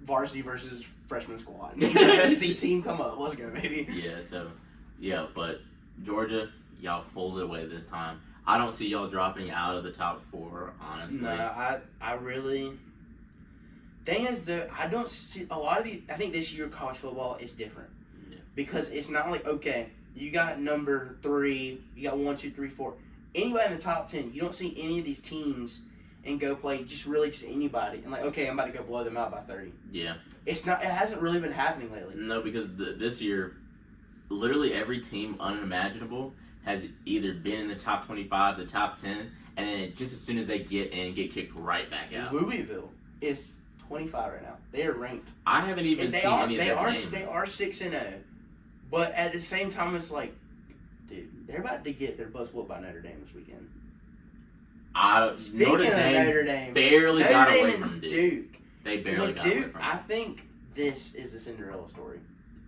Speaker 2: varsity versus freshman squad. C team, come up, let's go, baby.
Speaker 1: But Georgia, y'all pulled it away this time. I don't see y'all dropping out of the top 4, honestly.
Speaker 2: No, I really. Thing is, though, I don't see a lot of the. I think this year college football is different because it's not like, okay, you got number 3, you got 1, 2, 3, 4. Anybody in the top 10, you don't see any of these teams and go play just anybody and like, okay, I'm about to go blow them out by 30.
Speaker 1: Yeah,
Speaker 2: it's not. It hasn't really been happening lately.
Speaker 1: No, because this year, literally every team unimaginable has either been in the top 25, the top 10, and then just as soon as they get in, get kicked right back out.
Speaker 2: Louisville is 25 right now. They are ranked.
Speaker 1: I haven't even seen any of their names.
Speaker 2: They are 6-0, but at the same time, it's like, dude, they're about to get their butts whooped by Notre Dame this weekend.
Speaker 1: Notre Dame barely got away from Duke. They barely got away from
Speaker 2: I think this is the Cinderella story.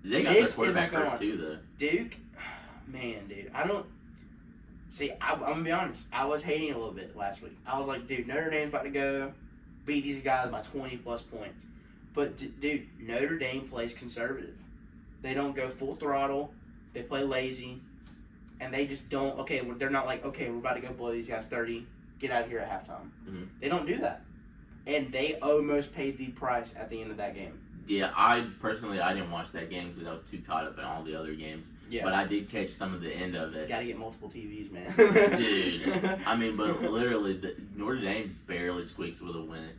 Speaker 1: They got their quarterback hurt too, though.
Speaker 2: Duke, man, dude, I don't. See, I'm going to be honest. I was hating a little bit last week. I was like, dude, Notre Dame's about to go beat these guys by 20-plus points. But, dude, Notre Dame plays conservative. They don't go full throttle. They play lazy. And they just don't, they're not like, okay, we're about to go blow these guys 30. Get out of here at halftime.
Speaker 1: Mm-hmm.
Speaker 2: They don't do that. And they almost paid the price at the end of that game.
Speaker 1: Yeah, I didn't watch that game because I was too caught up in all the other games. Yeah. But I did catch some of the end of it.
Speaker 2: Got to get multiple TVs, man.
Speaker 1: Dude, I mean, but literally, Notre Dame barely squeaks with a win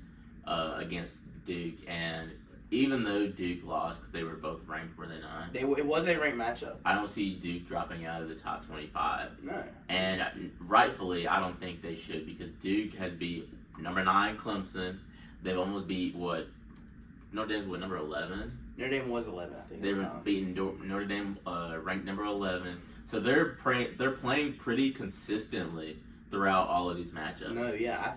Speaker 1: against Duke, and even though Duke lost because they were both ranked, were they not?
Speaker 2: It was a ranked matchup.
Speaker 1: I don't see Duke dropping out of the top 25.
Speaker 2: No.
Speaker 1: And rightfully, I don't think they should because Duke has beat number 9 Clemson. They've almost beat Notre Dame's number 11?
Speaker 2: Notre Dame was 11, I think.
Speaker 1: They were beating Notre Dame, ranked number 11. So they're playing pretty consistently throughout all of these matchups.
Speaker 2: No, yeah,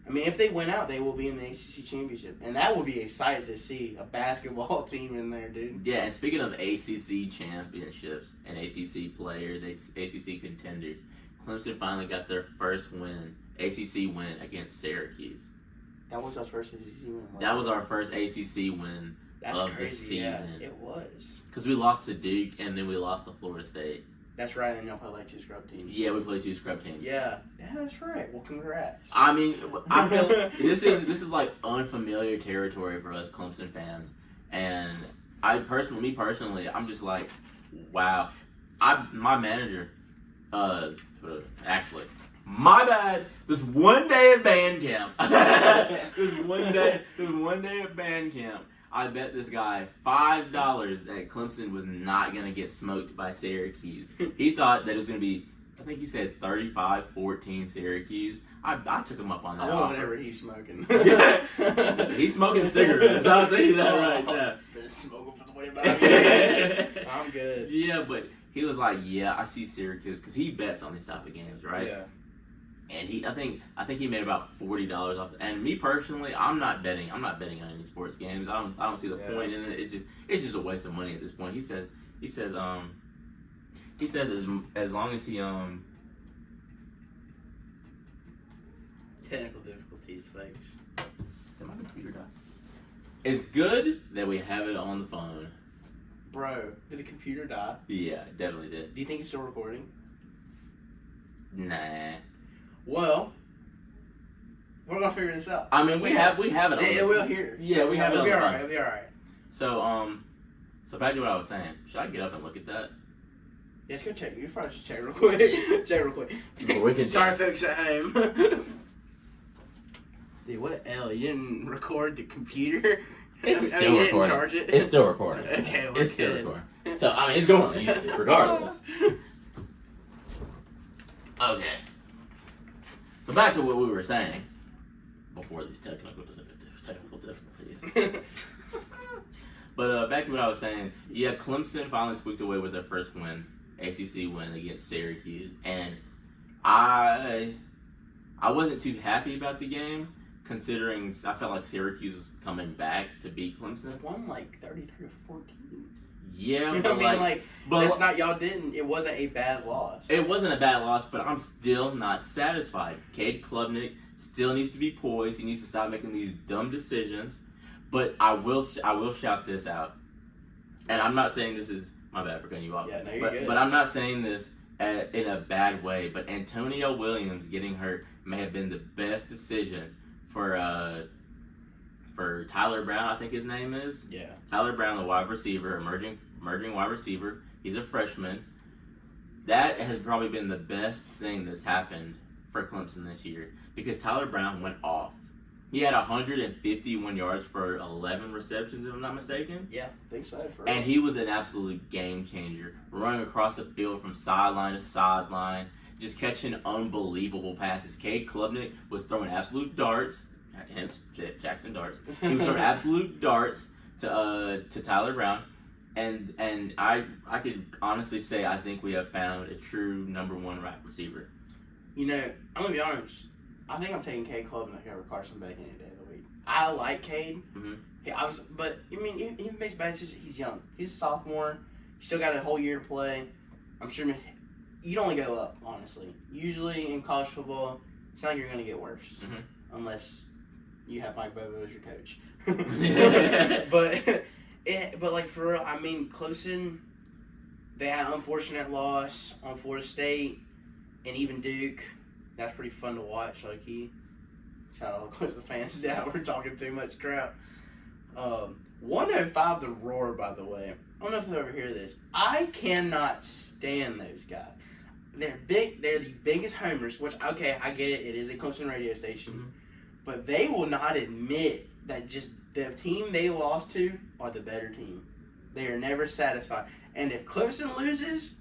Speaker 2: I mean, if they win out, they will be in the ACC championship, and that will be exciting to see a basketball team in there, dude.
Speaker 1: Yeah, and speaking of ACC championships and ACC players, ACC contenders, Clemson finally got their first ACC win against Syracuse.
Speaker 2: That was our first ACC win.
Speaker 1: That was our first ACC win of the season.
Speaker 2: Yeah, it was.
Speaker 1: Because we lost to Duke and then we lost to Florida State.
Speaker 2: That's right, and y'all played like 2 scrub teams.
Speaker 1: Yeah, we played 2 scrub teams.
Speaker 2: Yeah, that's right. Well, congrats.
Speaker 1: I mean, I feel this is like unfamiliar territory for us Clemson fans, and me personally, I'm just like, wow. My manager, actually, my bad. This one day at band camp, this one day at band camp, I bet this guy $5 that Clemson was not going to get smoked by Syracuse. He thought that it was going to be, I think he said 35-14 Syracuse. I took him up on that.
Speaker 2: I want whatever he's smoking.
Speaker 1: He's smoking cigarettes. I'll tell you that right now.
Speaker 2: Been smoking for 25 years. I'm good.
Speaker 1: Yeah, but he was like, yeah, I see Syracuse because he bets on these type of games, right?
Speaker 2: Yeah.
Speaker 1: And I think he made about $40 off. And me personally, I'm not betting on any sports games. I don't see the point in it. It's just a waste of money at this point. He says as long as he
Speaker 2: technical difficulties, folks.
Speaker 1: Did my computer die? It's good that we have it on the phone.
Speaker 2: Bro, did the computer die?
Speaker 1: Yeah, it definitely did.
Speaker 2: Do you think it's still recording?
Speaker 1: Nah.
Speaker 2: Well, we're gonna figure this out.
Speaker 1: I mean, we have it on.
Speaker 2: It will hear.
Speaker 1: Yeah, we have it on.
Speaker 2: It'll be alright. It'll be alright.
Speaker 1: So back to what I was saying. Should I get up and look at that?
Speaker 2: Yeah, let's go check. You probably should check real quick. Check real quick.
Speaker 1: Well, we can
Speaker 2: Sorry, folks at home. Dude, what the hell? You didn't record the computer?
Speaker 1: It's still recording.
Speaker 2: Didn't charge it?
Speaker 1: It's still recording.
Speaker 2: Okay,
Speaker 1: it's still recording. So I mean, it's going on YouTube regardless. Okay. So back to what we were saying before these technical difficulties. But back to what I was saying. Yeah, Clemson finally squeaked away with their first win, ACC win against Syracuse, and I wasn't too happy about the game, considering I felt like Syracuse was coming back to beat Clemson.
Speaker 2: They won like 33-14.
Speaker 1: Yeah,
Speaker 2: you know what I mean? Like, that's not y'all didn't. It wasn't a bad loss.
Speaker 1: It wasn't a bad loss, but I'm still not satisfied. Cade Klubnik still needs to be poised. He needs to stop making these dumb decisions. But I will shout this out, and I'm not saying this is my bad for cutting you off.
Speaker 2: Yeah, no, you're good.
Speaker 1: But I'm not saying this in a bad way. But Antonio Williams getting hurt may have been the best decision for Tyler Brown. I think his name is.
Speaker 2: Yeah. Tyler
Speaker 1: Brown, the wide receiver, emerging wide receiver. He's a freshman. That has probably been the best thing that's happened for Clemson this year because Tyler Brown went off. He had 151 yards for 11 receptions, if I'm not mistaken.
Speaker 2: Yeah, I think so.
Speaker 1: And he was an absolute game changer, running across the field from sideline to sideline, just catching unbelievable passes. Cade Klubnik was throwing absolute darts, hence Jackson darts. He was throwing absolute darts to Tyler Brown, and I could honestly say I think we have found a true number 1 wide receiver.
Speaker 2: You know, I'm gonna be honest. I think I'm taking Cade Klubnik over Carson Beck any day of the week. I like Cade.
Speaker 1: Mm-hmm.
Speaker 2: But I mean, he makes bad decisions. He's young. He's a sophomore. He's still got a whole year to play. I'm sure you'd only go up, honestly. Usually in college football, it's not like you're gonna get worse, unless you have Mike Bobo as your coach. But like for real, I mean, Clemson, they had an unfortunate loss on Florida State and even Duke. That's pretty fun to watch, low key. Shout out to the fans down. We're talking too much crap. 105 The Roar, by the way. I don't know if you'll ever hear this. I cannot stand those guys. They're big. They're the biggest homers, which, okay, I get it. It is a Clemson radio station. But they will not admit that just the team they lost to are the better team. They are never satisfied. And if Clemson loses,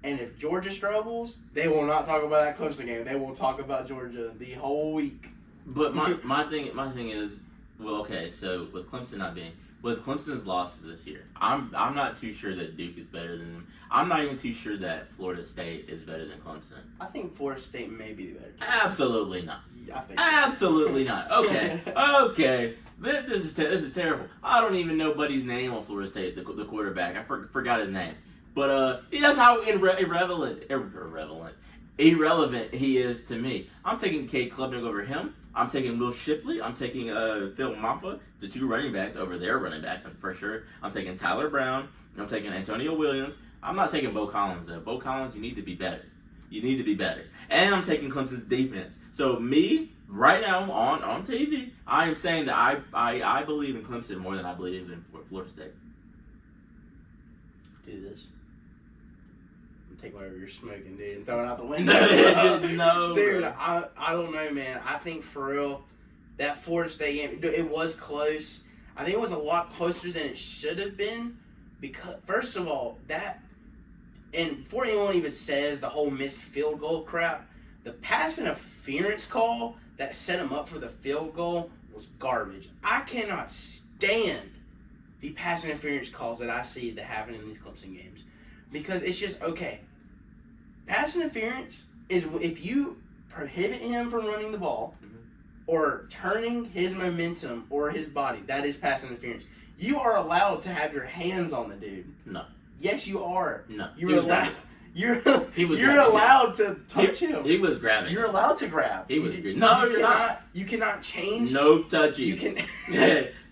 Speaker 2: and if Georgia struggles, they will not talk about that Clemson game. They will talk about Georgia the whole week.
Speaker 1: But my thing is, well, okay, so with Clemson's losses this year, I'm not too sure that Duke is better than them. I'm not even too sure that Florida State is better than Clemson.
Speaker 2: I think Florida State may be the better team.
Speaker 1: Absolutely not.
Speaker 2: I think so.
Speaker 1: Absolutely not. Okay, okay. This is terrible. I don't even know Buddy's name on Florida State, the quarterback. I forgot his name. But that's how irrelevant he is to me. I'm taking Cade Klubnik over him. I'm taking Will Shipley. I'm taking Phil Maffa, the two running backs over their running backs for sure. I'm taking Tyler Brown. I'm taking Antonio Williams. I'm not taking Bo Collins though. Bo Collins, you need to be better. You need to be better. And I'm taking Clemson's defense. So me, right now on TV, I am saying that I believe in Clemson more than I believe in Florida State.
Speaker 2: Do this. Take whatever you're smoking, dude, and throw it out the window.
Speaker 1: No,
Speaker 2: dude, I don't know, man. I think for real, that Florida State game, it was close. I think it was a lot closer than it should have been because, first of all, and before anyone even says the whole missed field goal crap, the pass interference call that set him up for the field goal was garbage. I cannot stand the pass interference calls that I see that happen in these Clemson games. Because it's just, okay, pass interference is if you prohibit him from running the ball or turning his momentum or his body, that is pass interference. You are allowed to have your hands on the dude.
Speaker 1: No.
Speaker 2: Yes, you are.
Speaker 1: No.
Speaker 2: You're allowed. You're allowed to touch him.
Speaker 1: He was grabbing.
Speaker 2: You're allowed to grab.
Speaker 1: He was grabbing. No, you're not.
Speaker 2: You cannot change.
Speaker 1: No touching.
Speaker 2: You can.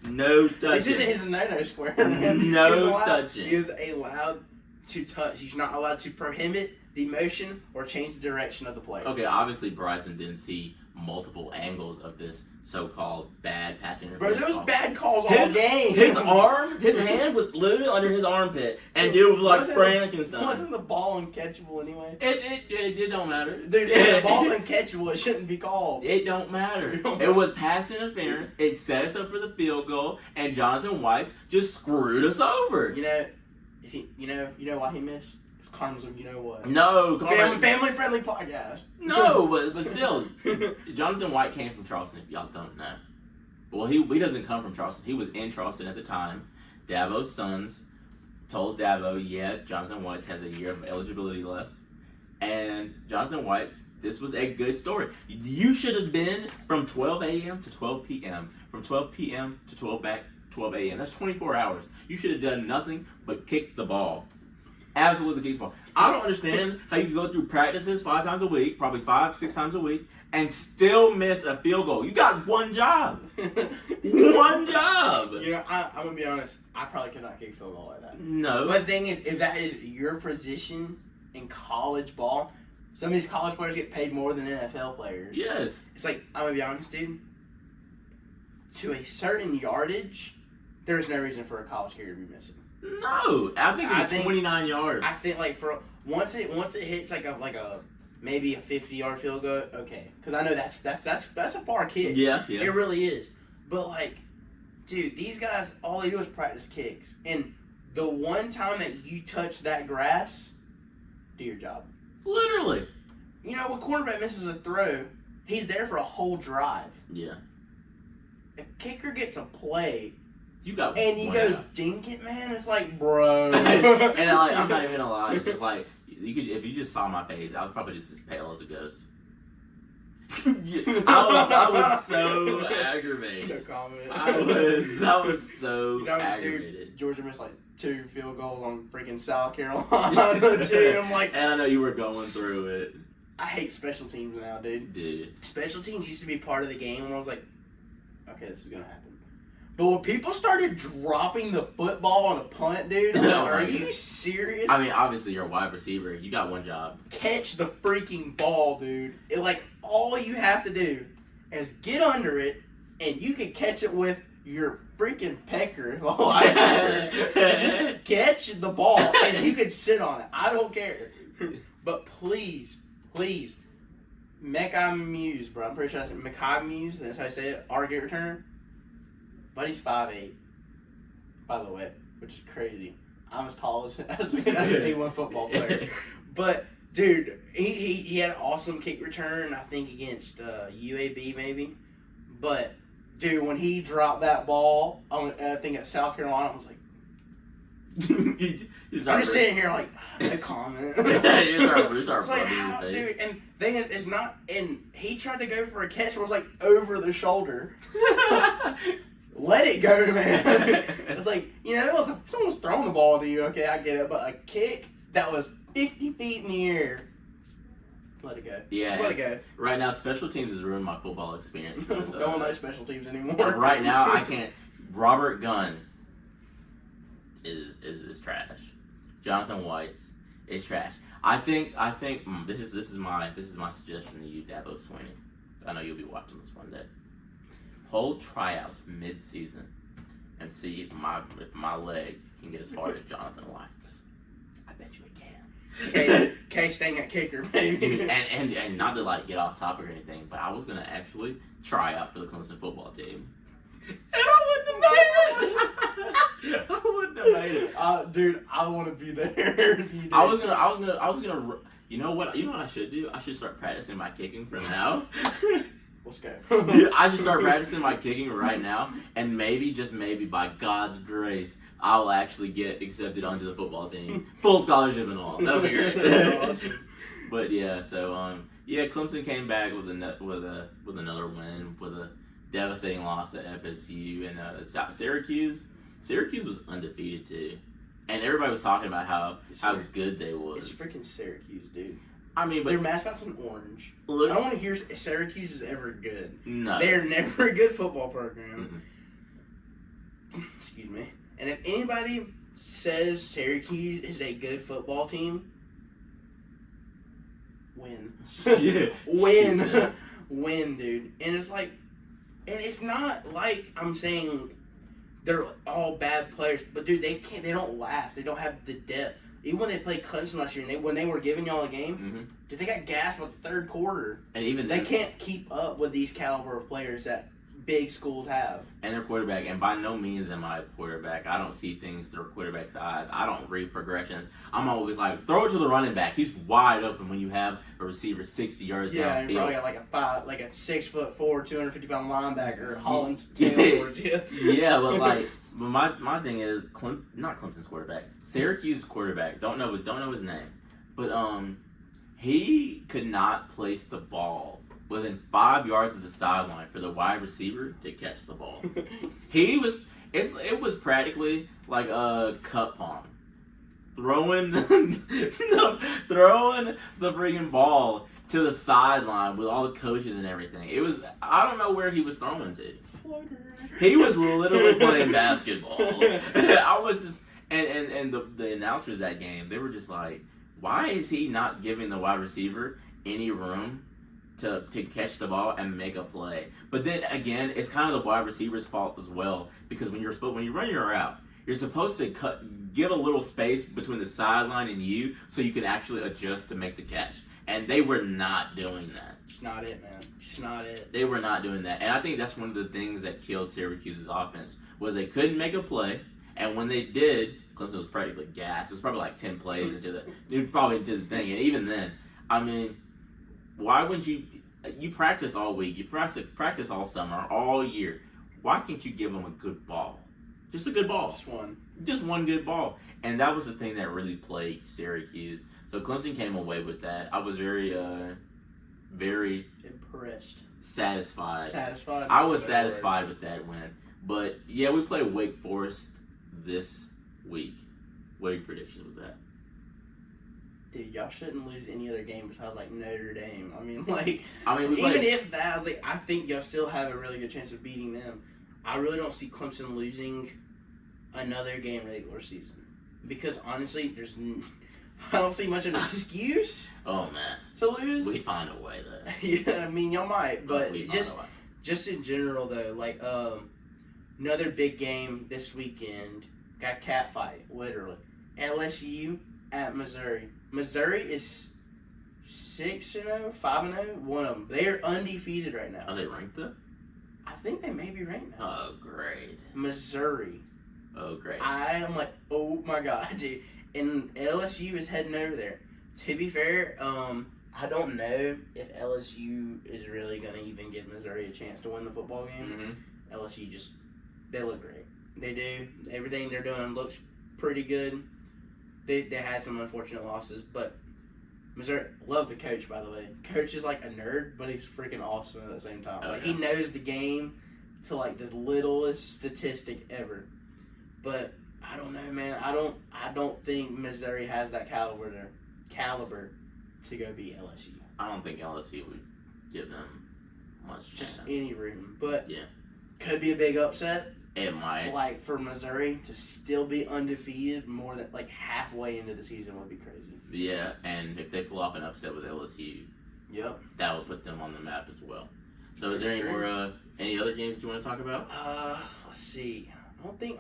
Speaker 1: No touching.
Speaker 2: This isn't his no square. Man.
Speaker 1: No touching.
Speaker 2: He is allowed to touch. He's not allowed to prohibit the motion or change the direction of the player.
Speaker 1: Okay, obviously Bryson didn't see multiple angles of this so-called bad passing
Speaker 2: Bro,
Speaker 1: interference.
Speaker 2: there was bad calls all game.
Speaker 1: His hand was literally under his armpit, and dude was like Frankenstein.
Speaker 2: Wasn't the ball uncatchable anyway?
Speaker 1: It don't matter.
Speaker 2: Dude, if the ball's uncatchable, it shouldn't be called.
Speaker 1: It don't matter. It was pass interference. It set us up for the field goal, and Jonathan White just screwed us over.
Speaker 2: You know, you know why he missed? Because Carmen's like, you know what?
Speaker 1: No,
Speaker 2: family friendly podcast.
Speaker 1: No, but still, Jonathan White came from Charleston. If y'all don't know, well, he doesn't come from Charleston. He was in Charleston at the time. Dabo's sons told Dabo, yeah, Jonathan White has a year of eligibility left, and Jonathan White's. This was a good story. You should have been from 12 a.m. to 12 p.m. From 12 p.m. to 12 a.m. That's 24 hours. You should have done nothing but kick the ball. Absolutely kick the ball. I don't understand how you can go through practices 5 times a week, probably 5-6 times a week, and still miss a field goal. You got one job. One job.
Speaker 2: You know, I'm going to be honest. I probably could not kick a field goal like that.
Speaker 1: No.
Speaker 2: But the thing is, if that is your position in college ball, some of these college players get paid more than NFL players.
Speaker 1: Yes.
Speaker 2: It's like, I'm going to be honest, dude. To a certain yardage, there's no reason for a college kicker to be missing.
Speaker 1: No, I think it was 29 yards.
Speaker 2: I think like for once it hits like a maybe a 50-yard field goal, okay, because I know that's a far kick.
Speaker 1: Yeah,
Speaker 2: it really is. But like, dude, these guys all they do is practice kicks, and the one time that you touch that grass, do your job.
Speaker 1: Literally.
Speaker 2: You know, when quarterback misses a throw, he's there for a whole drive.
Speaker 1: Yeah.
Speaker 2: If kicker gets a play.
Speaker 1: You go
Speaker 2: dink it, man. It's like, bro.
Speaker 1: And like, I'm not even gonna lie. Just like if you just saw my face, I was probably just as pale as a ghost. I was so aggravated.
Speaker 2: No comment.
Speaker 1: I was so aggravated.
Speaker 2: Dude, Georgia missed like 2 field goals on freaking South Carolina too. I'm like,
Speaker 1: and I know you were going through it.
Speaker 2: I hate special teams now, dude.
Speaker 1: Dude,
Speaker 2: special teams used to be part of the game, and I was like, okay, this is gonna happen. But when people started dropping the football on a punt, dude, I'm like, are you serious?
Speaker 1: I mean, obviously you're a wide receiver. You got one job.
Speaker 2: Catch the freaking ball, dude. All you have to do is get under it, and you can catch it with your freaking pecker. Just catch the ball, and you can sit on it. I don't care. But please, Mekhi Muse, bro. I'm pretty sure that's Mekhi Muse. That's how I say it. Our gate returner. Buddy's 5'8", by the way, which is crazy. I'm as tall as an A1 football player. But, dude, he had an awesome kick return, I think, against UAB maybe. But, dude, when he dropped that ball, I think at South Carolina, I was like, I'm just sitting here like, no comment.
Speaker 1: It's
Speaker 2: like, how, dude, and thing is, it's not, and he tried to go for a catch, was like over the shoulder. Let it go, man. It's like, someone's throwing the ball to you, okay, I get it, but a kick that was 50 feet in the air, let it go.
Speaker 1: Yeah.
Speaker 2: Just let it go.
Speaker 1: Right now, special teams has ruined my football experience.
Speaker 2: Don't like special teams anymore.
Speaker 1: Right now, I can't. Robert Gunn is trash. Jonathan White's is trash. I think this is my suggestion to you, Dabo Swinney. I know you'll be watching this one day. Hold tryouts mid-season and see if my leg can get as far as Jonathan White's. I bet you it can.
Speaker 2: K-Stang at kicker, maybe.
Speaker 1: And not to like get off topic or anything, but I was gonna actually try out for the Clemson football team. And I wouldn't have made it.
Speaker 2: Dude, I want to be there.
Speaker 1: I was gonna. You know what I should do? I should start practicing my kicking from now.
Speaker 2: Let's go.
Speaker 1: Dude, I should start practicing my kicking right now, and maybe, just maybe, by God's grace, I'll actually get accepted onto the football team, full scholarship and all. That'd be great.
Speaker 2: That's awesome.
Speaker 1: But yeah, so Clemson came back with another win, with a devastating loss at FSU, and Syracuse. Syracuse was undefeated too, and everybody was talking about how good they was.
Speaker 2: It's freaking Syracuse, dude.
Speaker 1: I mean, but
Speaker 2: their mascot's an orange. I don't want to hear Syracuse is ever good.
Speaker 1: No,
Speaker 2: they're never a good football program.
Speaker 1: Mm-hmm.
Speaker 2: Excuse me. And if anybody says Syracuse is a good football team, win.
Speaker 1: Yeah.
Speaker 2: Win, dude. And it's like, and it's not like I'm saying they're all bad players, but dude, they don't last. They don't have the depth. Even when they played Clemson last year, and when they were giving y'all a game, dude, they got gassed by the third quarter. And even they can't keep up with these caliber of players that big schools have.
Speaker 1: And their quarterback, and by no means am I a quarterback. I don't see things through a quarterback's eyes. I don't read progressions. I'm always like, throw it to the running back. He's wide open when you have a receiver 60 yards downfield.
Speaker 2: Yeah, you probably got like a 6'4", 250-pound linebacker hauling tail towards you.
Speaker 1: Yeah, but my thing is not Clemson's quarterback, Syracuse's quarterback. Don't know his name, but he could not place the ball within 5 yards of the sideline for the wide receiver to catch the ball. It was practically like a cup palm, throwing the freaking ball to the sideline with all the coaches and everything. I don't know where he was throwing to. He was literally playing basketball. I was just and the announcers that game, they were just like, why is he not giving the wide receiver any room to catch the ball and make a play? But then again, it's kind of the wide receiver's fault as well, because when you run your route, you're supposed to give a little space between the sideline and you so you can actually adjust to make the catch. And they were not doing that.
Speaker 2: It's not it, man. It's not it.
Speaker 1: They were not doing that. And I think that's one of the things that killed Syracuse's offense, was they couldn't make a play. And when they did, Clemson was practically gassed. It was probably like 10 plays into the thing. And even then, I mean, why wouldn't you practice all week, you practice all summer, all year. Why can't you give them a good ball? Just a good ball. Just one good ball. And that was the thing that really plagued Syracuse. So Clemson came away with that. I was very
Speaker 2: impressed.
Speaker 1: Satisfied.
Speaker 2: Satisfied.
Speaker 1: I was satisfied with that win. But yeah, we play Wake Forest this week. What are your predictions with that?
Speaker 2: Dude, y'all shouldn't lose any other game besides like Notre Dame. Even if that, I think y'all still have a really good chance of beating them. I really don't see Clemson losing another game regular season, because honestly, I don't see much of an excuse.
Speaker 1: Oh man,
Speaker 2: to lose.
Speaker 1: We find a way though.
Speaker 2: Yeah, I mean y'all might, but just in general though, another big game this weekend. Got cat fight, literally. LSU at Missouri. Missouri is 6-0, 5-0. One of them. They are undefeated right now.
Speaker 1: Are they ranked though?
Speaker 2: I think they may be ranked now.
Speaker 1: Oh, great.
Speaker 2: Missouri.
Speaker 1: Oh, great.
Speaker 2: I am like, oh my god, dude. And LSU is heading over there. To be fair, I don't know if LSU is really going to even give Missouri a chance to win the football game.
Speaker 1: Mm-hmm.
Speaker 2: LSU they look great. They do. Everything they're doing looks pretty good. They had some unfortunate losses, but Missouri, love the coach, by the way. Coach is like a nerd, but he's freaking awesome at the same time. Like, he knows the game to like the littlest statistic ever. But I don't know, man. I don't think Missouri has that caliber to go beat LSU.
Speaker 1: I don't think LSU would give them much
Speaker 2: Just
Speaker 1: chance.
Speaker 2: any room. But
Speaker 1: yeah,
Speaker 2: could be a big upset.
Speaker 1: It might.
Speaker 2: Like, for Missouri to still be undefeated more than like halfway into the season would be crazy.
Speaker 1: Yeah, and if they pull off an upset with LSU,
Speaker 2: Yep,
Speaker 1: that will put them on the map as well. So is there any other games you want to talk about?
Speaker 2: Let's see. I don't think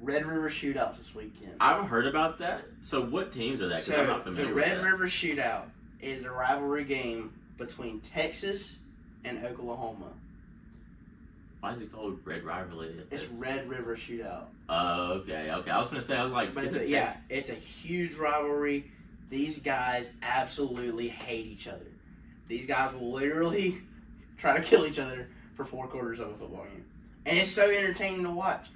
Speaker 2: Red River Shootouts this weekend.
Speaker 1: I've heard about that. So what teams are that? Because I'm not familiar
Speaker 2: the
Speaker 1: with
Speaker 2: Red
Speaker 1: that.
Speaker 2: River Shootout is a rivalry game between Texas and Oklahoma.
Speaker 1: Why is it called Red Rivalry?
Speaker 2: It's Red River Shootout.
Speaker 1: Oh, okay. I was gonna say, I was like,
Speaker 2: But it's a huge rivalry. These guys absolutely hate each other. These guys will literally try to kill each other for 4 quarters of a football game, and it's so entertaining to watch.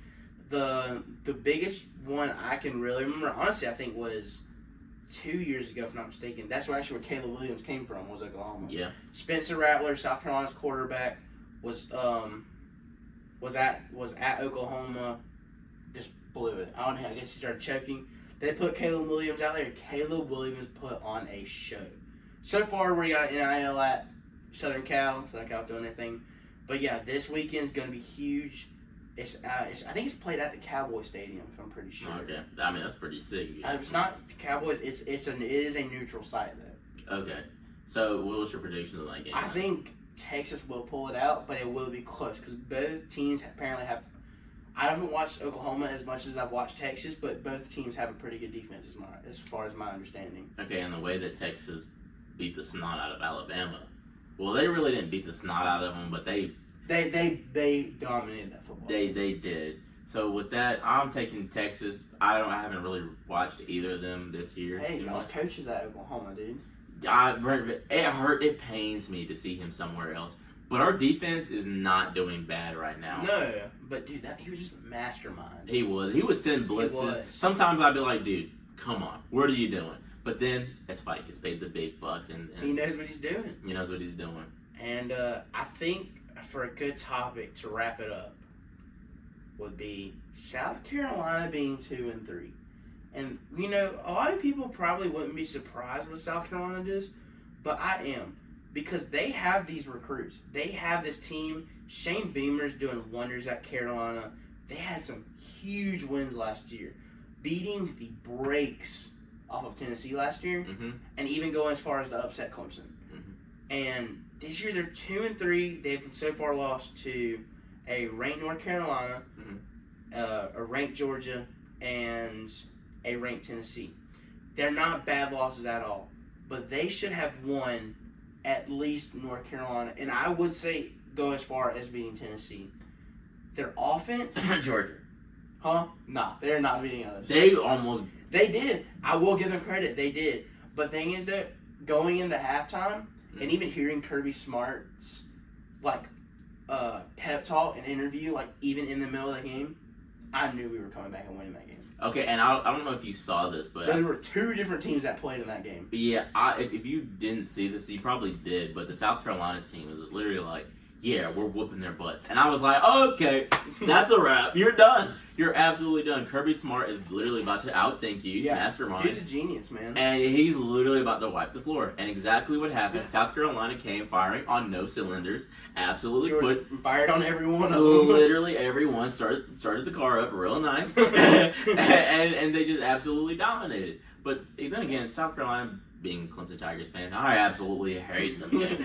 Speaker 2: The biggest one I can really remember, honestly, I think was 2 years ago, if I'm not mistaken. That's where Caleb Williams came from, was Oklahoma.
Speaker 1: Yeah.
Speaker 2: Spencer Rattler, South Carolina's quarterback, was at Oklahoma, just blew it. I don't know. I guess he started choking. They put Caleb Williams out there. Caleb Williams put on a show. So far, we got an NIL at Southern Cal doing their thing. But yeah, this weekend's going to be huge. I think it's played at the Cowboy Stadium, if I'm pretty sure.
Speaker 1: Okay. I mean, that's pretty sick.
Speaker 2: If it's not the Cowboys, it is a neutral site though.
Speaker 1: Okay. So what was your prediction of that game?
Speaker 2: I think Texas will pull it out, but it will be close because both teams apparently have. I haven't watched Oklahoma as much as I've watched Texas, but both teams have a pretty good defense, as far as my understanding.
Speaker 1: Okay, and the way that Texas beat the snot out of Alabama, well, they really didn't beat the snot out of them, but they dominated that football. They did. So with that, I'm taking Texas. I haven't really watched either of them this year.
Speaker 2: Hey, those coaches at Oklahoma, dude.
Speaker 1: It pains me to see him somewhere else. But our defense is not doing bad right now.
Speaker 2: No, but dude, he was just a mastermind.
Speaker 1: He was sending blitzes. Sometimes I'd be like, dude, come on, what are you doing? But then that's why he gets paid the big bucks, and
Speaker 2: he knows what he's doing.
Speaker 1: He knows what he's doing.
Speaker 2: And I think for a good topic to wrap it up would be South Carolina being 2-3. And, you know, a lot of people probably wouldn't be surprised what South Carolina does, but I am. Because they have these recruits. They have this team. Shane Beamer's doing wonders at Carolina. They had some huge wins last year. Beating the brakes off of Tennessee last year.
Speaker 1: Mm-hmm.
Speaker 2: And even going as far as the upset Clemson.
Speaker 1: Mm-hmm.
Speaker 2: And this year they're 2-3. They've so far lost to a ranked North Carolina, a ranked Georgia, and a ranked Tennessee. They're not bad losses at all. But they should have won at least North Carolina, and I would say go as far as beating Tennessee. Their offense,
Speaker 1: Georgia,
Speaker 2: huh? Nah, they're not beating others.
Speaker 1: They
Speaker 2: did. I will give them credit. They did. But thing is that going into halftime, and even hearing Kirby Smart's pep talk and interview, even in the middle of the game, I knew we were coming back and winning that game.
Speaker 1: Okay, and I don't know if you saw this, but
Speaker 2: there were 2 different teams that played in that game.
Speaker 1: Yeah, if you didn't see this, you probably did. But the South Carolina's team was literally like, "Yeah, we're whooping their butts," and I was like, "Okay, that's a wrap. You're done. You're absolutely done." Kirby Smart is literally about to outthink you, mastermind.
Speaker 2: He's a genius, man.
Speaker 1: And he's literally about to wipe the floor. And exactly what happened. South Carolina came firing on no cylinders. Absolutely
Speaker 2: Georgia fired on every one of them.
Speaker 1: Literally everyone started the car up real nice. and they just absolutely dominated. But then again, South Carolina, being a Clemson Tigers fan, I absolutely hate them.
Speaker 2: Good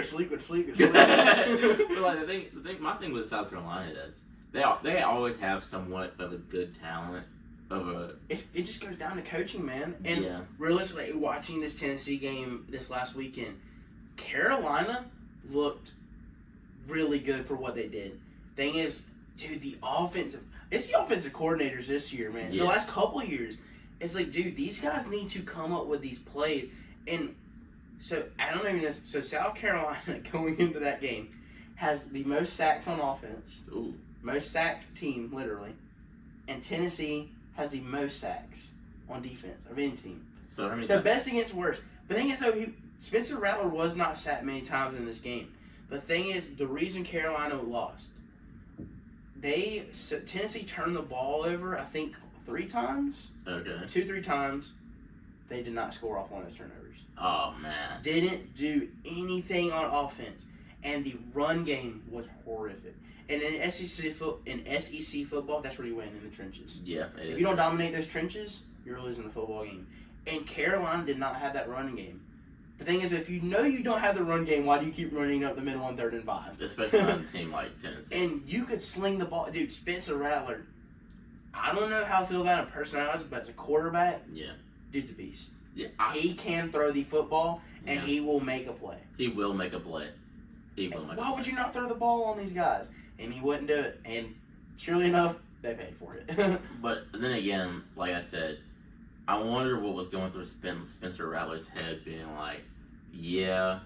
Speaker 2: sleep.
Speaker 1: But my thing with South Carolina is they always have somewhat of a good talent.
Speaker 2: It just goes down to coaching, man. And realistically, watching this Tennessee game this last weekend, Carolina looked really good for what they did. Thing is, dude, it's the offensive coordinators this year, man.
Speaker 1: Yeah.
Speaker 2: The last couple of years, it's like, dude, these guys need to come up with these plays. And so, I don't even know. So, South Carolina, going into that game, has the most sacks on offense.
Speaker 1: Ooh.
Speaker 2: Most sacked team, literally. And Tennessee has the most sacks on defense of any team.
Speaker 1: So, how many
Speaker 2: So, best against worst. But the thing is, though, Spencer Rattler was not sacked many times in this game. The thing is, the reason Carolina lost, Tennessee turned the ball over, I think, 3 times.
Speaker 1: Okay.
Speaker 2: 2-3 times. They did not score off one of those turnovers.
Speaker 1: Oh, man.
Speaker 2: Didn't do anything on offense. And the run game was horrific. And in SEC football, that's where you win, in the trenches.
Speaker 1: Yeah, it
Speaker 2: If
Speaker 1: is.
Speaker 2: you don't dominate those trenches, you're losing the football game. And Carolina did not have that running game. The thing is, if you know you don't have the run game, why do you keep running up the middle on 3rd and 5?
Speaker 1: Especially on a team like Tennessee.
Speaker 2: And you could sling the ball. Dude, Spencer Rattler, I don't know how I feel about him personality, but as a quarterback,
Speaker 1: Yeah.
Speaker 2: dude's a beast.
Speaker 1: Yeah.
Speaker 2: He can throw the football, and
Speaker 1: Yeah.
Speaker 2: he will make a play.
Speaker 1: He will make a play. He will make a play.
Speaker 2: Why would you not throw the ball on these guys? And he wouldn't do it. And surely enough, they paid for it.
Speaker 1: But then again, like I said, I wonder what was going through Spencer Rattler's head, being like, yeah,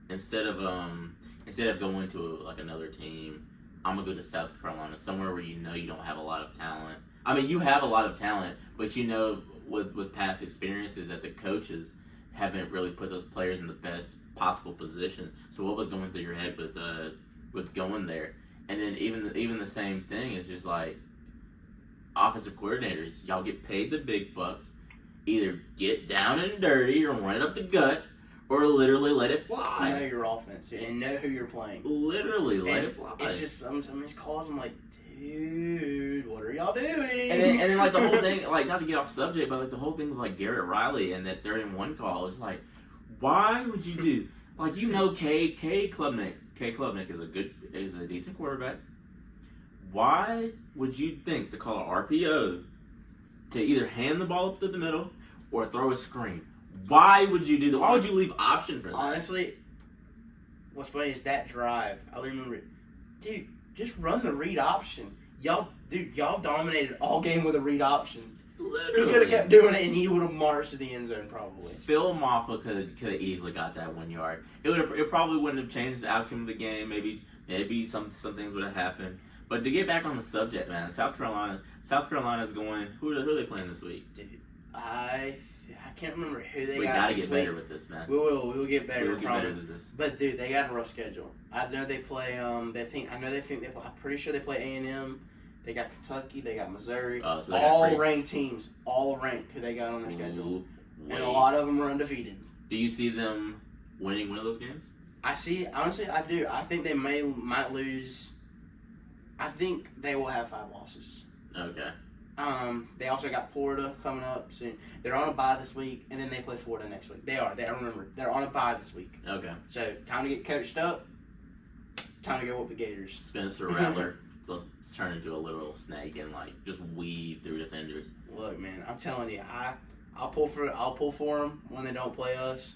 Speaker 1: instead of going to like another team, I'm gonna go to South Carolina, somewhere where you know you don't have a lot of talent. I mean, you have a lot of talent, but you know with past experiences that the coaches haven't really put those players in the best possible position. So what was going through your head with going there? And then even the same thing is just like, offensive coordinators, y'all get paid the big bucks. Either get down and dirty or run it up the gut, or literally let it fly.
Speaker 2: Know your offense and know who you're playing.
Speaker 1: Literally let it fly.
Speaker 2: It's just some of these calls. I'm like, dude, what are y'all doing?
Speaker 1: And then like the whole thing, like not to get off subject, but like the whole thing with like Garrett Riley and that 3rd and 1 call is like, why would you do like Klubnik is a decent quarterback. Why would you think to call an RPO to either hand the ball up to the middle or throw a screen? Why would you do that? Why would you leave option for that?
Speaker 2: Honestly, what's funny is that drive. I remember, dude, just run the read option. Y'all dominated all game with a read option.
Speaker 1: Literally.
Speaker 2: He could have kept doing it, and he would have marched to the end zone probably.
Speaker 1: Phil Maffa could have easily got that 1 yard. It probably wouldn't have changed the outcome of the game. Maybe some things would have happened. But to get back on the subject, man, South Carolina's going. Who are they playing this week?
Speaker 2: Dude, I can't remember who they got.
Speaker 1: We gotta
Speaker 2: this
Speaker 1: get
Speaker 2: week.
Speaker 1: better with this, man.
Speaker 2: We will get better.
Speaker 1: We will
Speaker 2: I
Speaker 1: get better
Speaker 2: promise.
Speaker 1: with this.
Speaker 2: But dude, they got a rough schedule. I know they play. I'm pretty sure they play A&M. They got Kentucky. They got Missouri.
Speaker 1: So they
Speaker 2: all
Speaker 1: got
Speaker 2: ranked teams. All ranked. Who they got on their schedule.
Speaker 1: Ooh,
Speaker 2: And a lot of them are undefeated.
Speaker 1: Do you see them winning one of those games?
Speaker 2: Honestly, I do. I think they might lose. I think they will have 5 losses.
Speaker 1: Okay.
Speaker 2: They also got Florida coming up soon. They're on a bye this week, and then they play Florida next week. I remember. They're on a bye this week.
Speaker 1: Okay.
Speaker 2: So, time to get coached up. Time to go with the Gators.
Speaker 1: Spencer Rattler let's turn into a literal snake and like just weave through defenders.
Speaker 2: Look, man, I'm telling you, I'll pull for them when they don't play us.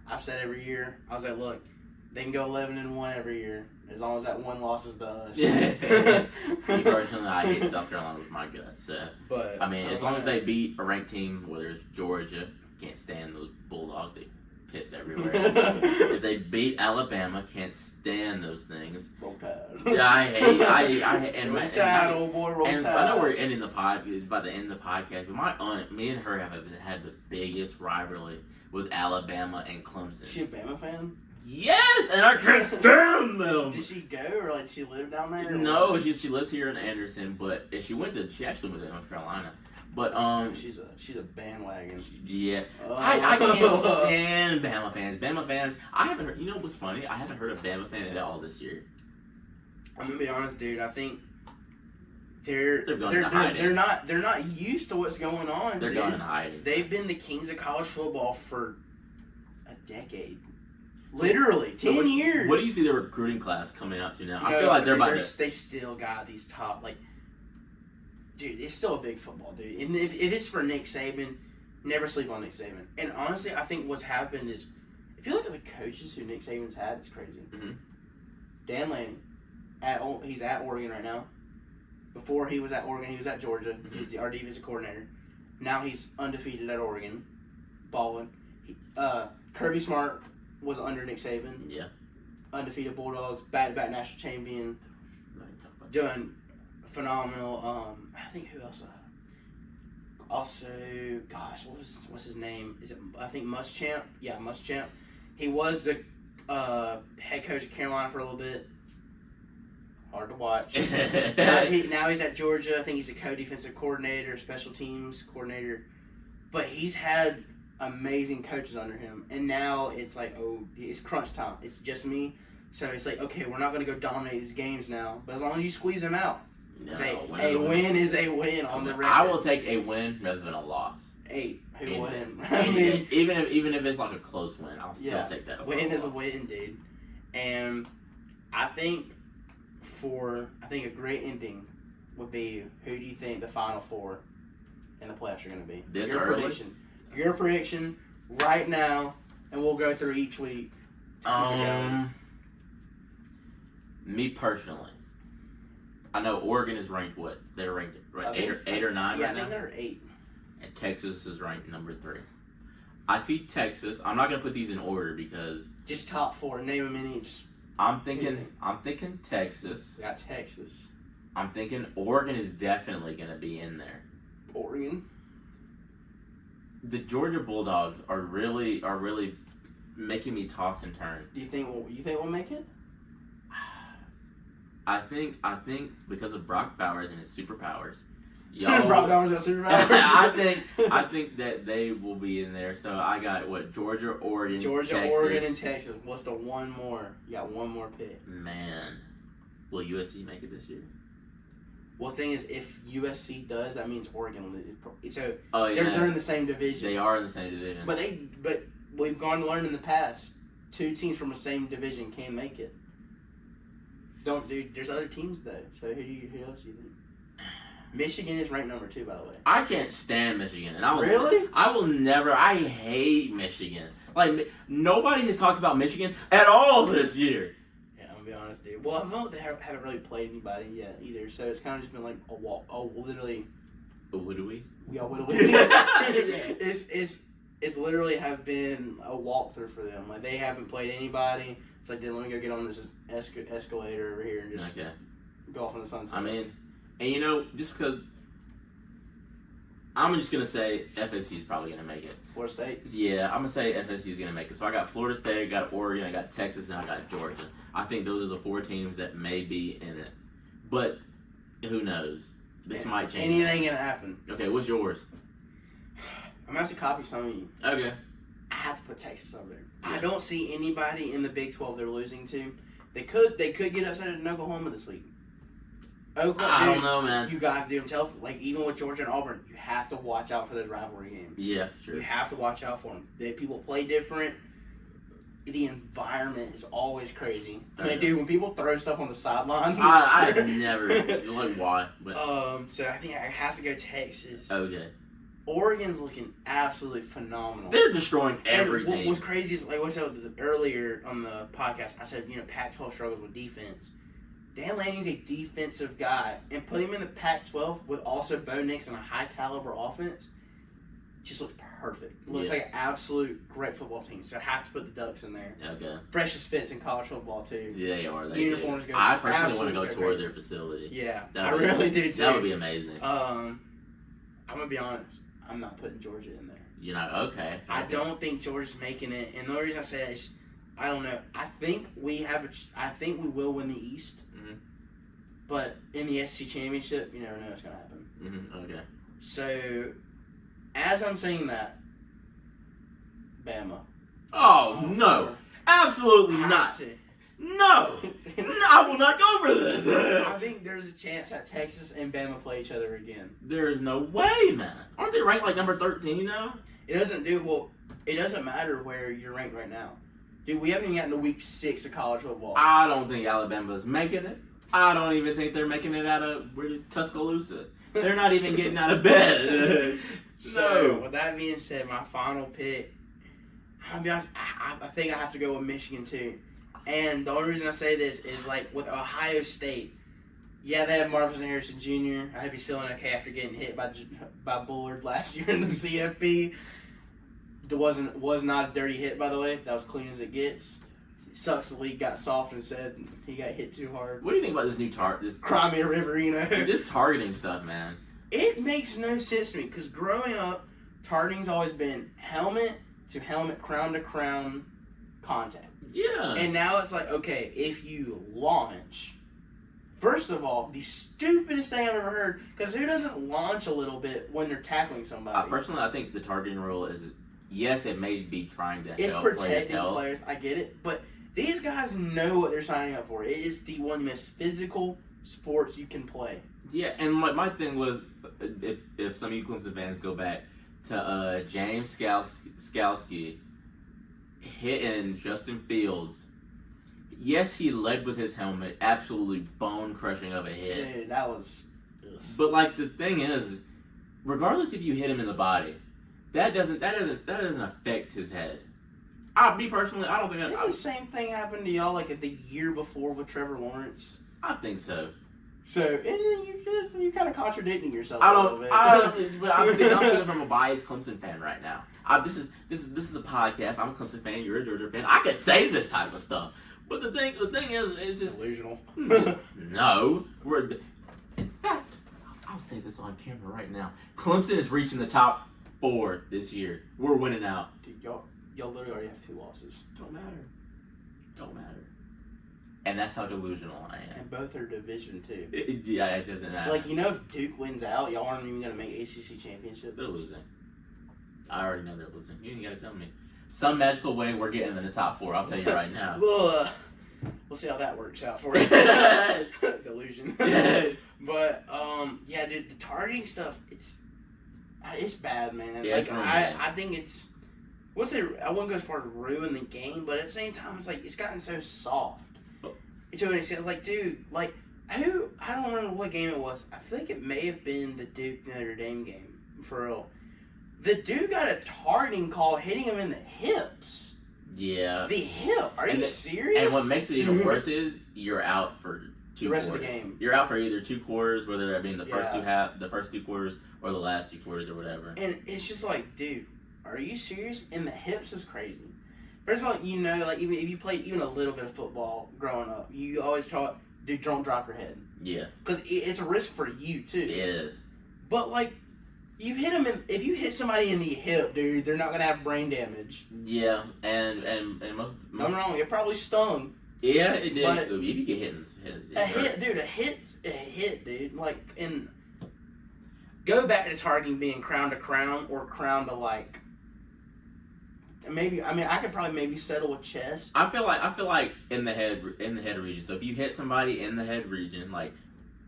Speaker 2: I've said every year. I was like, look, they can go 11-1 every year as long as that one loss is to us.
Speaker 1: Me personally, I hate South Carolina with my guts. So.
Speaker 2: But
Speaker 1: I mean, as long as they beat a ranked team, whether it's Georgia, can't stand those Bulldogs. They piss everywhere. If they beat Alabama, can't stand those things.
Speaker 2: Roll Tide.
Speaker 1: Yeah, I hate and
Speaker 2: Roll Tide, old boy, Roll
Speaker 1: and
Speaker 2: Tide.
Speaker 1: I know we're ending the pod. It's about to end the podcast, but my aunt, me and her have had the biggest rivalry with Alabama and Clemson.
Speaker 2: She a Bama fan?
Speaker 1: Yes, and I can't stand them.
Speaker 2: Did she go or like she lived down there?
Speaker 1: No, she lives here in Anderson, but she actually went to North Carolina. But
Speaker 2: she's a bandwagon.
Speaker 1: Yeah, I can't stand Bama fans. Bama fans, I haven't heard. You know what's funny? I haven't heard a Bama fan at all this year.
Speaker 2: I'm gonna be honest, dude. I think
Speaker 1: They're going into hiding.
Speaker 2: they're not used to what's going on.
Speaker 1: They're
Speaker 2: dude.
Speaker 1: going into hiding.
Speaker 2: They've been the kings of college football for a decade. Literally, 10 years.
Speaker 1: What do you see the recruiting class coming up to now? I feel like they're about to.
Speaker 2: They still got these top, like, dude, it's still a big football, dude. And if it's for Nick Saban, never sleep on Nick Saban. And honestly, I think what's happened is, if if you look at the coaches who Nick Saban's had, it's crazy.
Speaker 1: Mm-hmm.
Speaker 2: Dan Lanning, he's at Oregon right now. Before he was at Oregon, he was at Georgia.
Speaker 1: Mm-hmm.
Speaker 2: He's our defensive coordinator. Now he's undefeated at Oregon. Balling. Kirby Smart was under Nick Saban.
Speaker 1: Yeah.
Speaker 2: Undefeated Bulldogs, back-to-back national champion. Doing phenomenal. I think who else? Also, gosh, what's his name? Is it? I think Muschamp. Yeah, Muschamp. He was the head coach at Carolina for a little bit. Hard to watch. now he's at Georgia. I think he's a co-defensive coordinator, special teams coordinator. But he's had amazing coaches under him, and now it's like, oh, it's crunch time. It's just me. So it's like, okay, we're not going to go dominate these games now, but as long as you squeeze them out, a win is a win on the record.
Speaker 1: I will take a win rather than a loss.
Speaker 2: Who wouldn't?
Speaker 1: I mean, even if it's like a close win, I'll still take that.
Speaker 2: Win is a win, dude. And I think a great ending would be, who do you think the Final Four in the playoffs are going to be? Your prediction right now, and we'll go through each week.
Speaker 1: Me personally, I know Oregon is ranked what? They're ranked right, eight or nine
Speaker 2: yeah,
Speaker 1: right now?
Speaker 2: I think they're 8.
Speaker 1: And Texas is ranked number 3. I see Texas. I'm not gonna put these in order because
Speaker 2: just top 4. Name them any.
Speaker 1: I'm thinking Texas.
Speaker 2: Got Texas.
Speaker 1: I'm thinking Oregon is definitely gonna be in there.
Speaker 2: Oregon.
Speaker 1: The Georgia Bulldogs are really making me toss and turn.
Speaker 2: Do you think we'll make it?
Speaker 1: I think because of Brock Bowers and his superpowers,
Speaker 2: Brock Bowers got superpowers.
Speaker 1: I think that they will be in there. So I got Georgia, Oregon, Texas.
Speaker 2: Oregon, and Texas. What's the one more? You got one more pick.
Speaker 1: Man, will USC make it this year?
Speaker 2: Well, the thing is, if USC does, that means Oregon will. So
Speaker 1: yeah.
Speaker 2: they're in the same division.
Speaker 1: They are in the same division.
Speaker 2: But we've gone to learn in the past, 2 teams from the same division can make it. There's other teams though. So who else do you think? Michigan is ranked number 2, by the way.
Speaker 1: I can't stand Michigan, and I will never. I hate Michigan. Like, nobody has talked about Michigan at all this year.
Speaker 2: Yeah, I'm gonna be honest, dude. Well, I feel like they haven't really played anybody yet either, so it's kind of just been like a walk. Oh, literally.
Speaker 1: What do we?
Speaker 2: Yeah, what do we? It's literally have been a walkthrough for them. Like, they haven't played anybody. It's like, let me go get on this escalator over here and just go off in the sunset.
Speaker 1: I mean, and just because I'm just gonna say FSU is probably gonna make it.
Speaker 2: Florida State.
Speaker 1: Yeah, I'm gonna say FSU is gonna make it. So I got Florida State, I got Oregon, I got Texas, and I got Georgia. I think those are the 4 teams that may be in it, but who knows? This might change.
Speaker 2: Anything can happen.
Speaker 1: Okay, what's yours?
Speaker 2: I'm gonna have to copy some of you.
Speaker 1: Okay.
Speaker 2: I have to put Texas on there.
Speaker 1: Yeah.
Speaker 2: I don't see anybody in the Big 12 they're losing to. They could get upset in Oklahoma this week.
Speaker 1: I don't know, man.
Speaker 2: You got to do them. Even with Georgia and Auburn, you have to watch out for those rivalry games.
Speaker 1: Yeah, sure.
Speaker 2: You have to watch out for them. People play different. The environment is always crazy. I mean, dude, when people throw stuff on the sideline,
Speaker 1: I never like why. But
Speaker 2: so I think I have to go Texas.
Speaker 1: Okay.
Speaker 2: Oregon's looking absolutely phenomenal.
Speaker 1: They're destroying every team.
Speaker 2: What's crazy is, like I said earlier on the podcast, I said, Pac-12 struggles with defense. Dan Lanning's a defensive guy, and putting him in the Pac-12 with also Bo Nix and a high-caliber offense just looks perfect. Looks like an absolute great football team. So I have to put the Ducks in there.
Speaker 1: Okay.
Speaker 2: Freshest fits in college football, too.
Speaker 1: Yeah, they are.
Speaker 2: Uniforms go.
Speaker 1: I personally want to go tour their facility.
Speaker 2: Yeah, I really do, too.
Speaker 1: That would be amazing.
Speaker 2: I'm going to be honest. I'm not putting Georgia in there.
Speaker 1: You're not? Okay.
Speaker 2: I don't think Georgia's making it. And the only reason I say that is, I don't know. I think we will win the East.
Speaker 1: Mm-hmm.
Speaker 2: But in the SEC Championship, you never know what's going to happen.
Speaker 1: Mm-hmm. Okay.
Speaker 2: So, as I'm saying that, Bama.
Speaker 1: Oh, no. Absolutely not. No! I will not go for this!
Speaker 2: I think there's a chance that Texas and Bama play each other again.
Speaker 1: There is no way, man. Aren't they ranked like number 13 now?
Speaker 2: It doesn't matter where you're ranked right now. Dude, we haven't even gotten to week 6 of college football.
Speaker 1: I don't think Alabama's making it. I don't even think they're making it out of Tuscaloosa. They're not even getting out of bed.
Speaker 2: So, with that being said, my final pick, I'll be honest, I think I have to go with Michigan too. And the only reason I say this is like with Ohio State. Yeah, they have Marvin Harrison Jr. I hope he's feeling okay after getting hit by Bullard last year in the CFP. It was not a dirty hit, by the way. That was clean as it gets. Sucks the league got soft and said he got hit too hard.
Speaker 1: What do you think about this new this
Speaker 2: Crimea Riverino?
Speaker 1: This targeting stuff, man.
Speaker 2: It makes no sense to me because growing up, targeting's always been helmet to helmet, crown to crown contact.
Speaker 1: Yeah.
Speaker 2: And now it's like, okay, if you launch, first of all, the stupidest thing I've ever heard, because who doesn't launch a little bit when they're tackling somebody?
Speaker 1: Personally, I think the targeting rule is, yes, it may be trying to
Speaker 2: it's
Speaker 1: help
Speaker 2: protecting players. I get it, but these guys know what they're signing up for. It is the one of the most physical sports you can play.
Speaker 1: Yeah, and my thing was, if some of you Clemson fans go back to James Skalski hitting Justin Fields, yes, he led with his helmet, absolutely bone crushing of a hit.
Speaker 2: Dude, that was. Ugh.
Speaker 1: But like the thing is, regardless if you hit him in the body, that doesn't affect his head. Me personally, I don't think
Speaker 2: Didn't the same thing happened to y'all like the year before with Trevor Lawrence?
Speaker 1: I think so.
Speaker 2: So you're kind of contradicting yourself
Speaker 1: I
Speaker 2: a little bit.
Speaker 1: but I'm speaking from a biased Clemson fan right now. This is a podcast. I'm a Clemson fan. You're a Georgia fan. I could say this type of stuff, but the thing is, it's just
Speaker 2: delusional.
Speaker 1: No, in fact, I'll say this on camera right now. Clemson is reaching the top 4 this year. We're winning out.
Speaker 2: Dude, y'all literally already have 2 losses.
Speaker 1: Don't matter. And that's how delusional I am.
Speaker 2: And both are Division 2.
Speaker 1: It doesn't matter.
Speaker 2: Like, if Duke wins out, y'all aren't even going to make ACC championship.
Speaker 1: They're losing. I already know they're losing. You ain't got to tell me. Some magical way we're getting in the top 4. I'll tell you right now.
Speaker 2: Well, we'll see how that works out for you. Delusion. But, yeah, dude, the targeting stuff, it's bad, man.
Speaker 1: Yeah,
Speaker 2: like, I think it's... I wouldn't go as far as ruin the game, but at the same time, it's like, it's gotten so soft. To an extent, like, dude, like, I don't remember what game it was. I feel like it may have been the Duke Notre Dame game, for real. The dude got a targeting call hitting him in the hips.
Speaker 1: Yeah.
Speaker 2: The hip. Are you serious?
Speaker 1: And what makes it even worse is you're out for 2 quarters.
Speaker 2: The rest of the game.
Speaker 1: You're out for either 2 quarters, whether that be in the first 2 quarters, or the last 2 quarters, or whatever.
Speaker 2: And it's just like, dude, are you serious? And the hips is crazy. First of all, like, even if you played even a little bit of football growing up, you always taught, dude, don't drop your head.
Speaker 1: Yeah.
Speaker 2: Because it's a risk for you, too.
Speaker 1: It is.
Speaker 2: But, like, you hit them if you hit somebody in the hip, dude, they're not going to have brain damage.
Speaker 1: Yeah, and most...
Speaker 2: I'm wrong. It probably stung.
Speaker 1: Yeah, it did.
Speaker 2: But
Speaker 1: if you get hit in the head,
Speaker 2: a hit, dude. Like, and go back to targeting being crown to crown or crown to, like... I could probably maybe settle with chest.
Speaker 1: I feel like in the head region. So if you hit somebody in the head region, like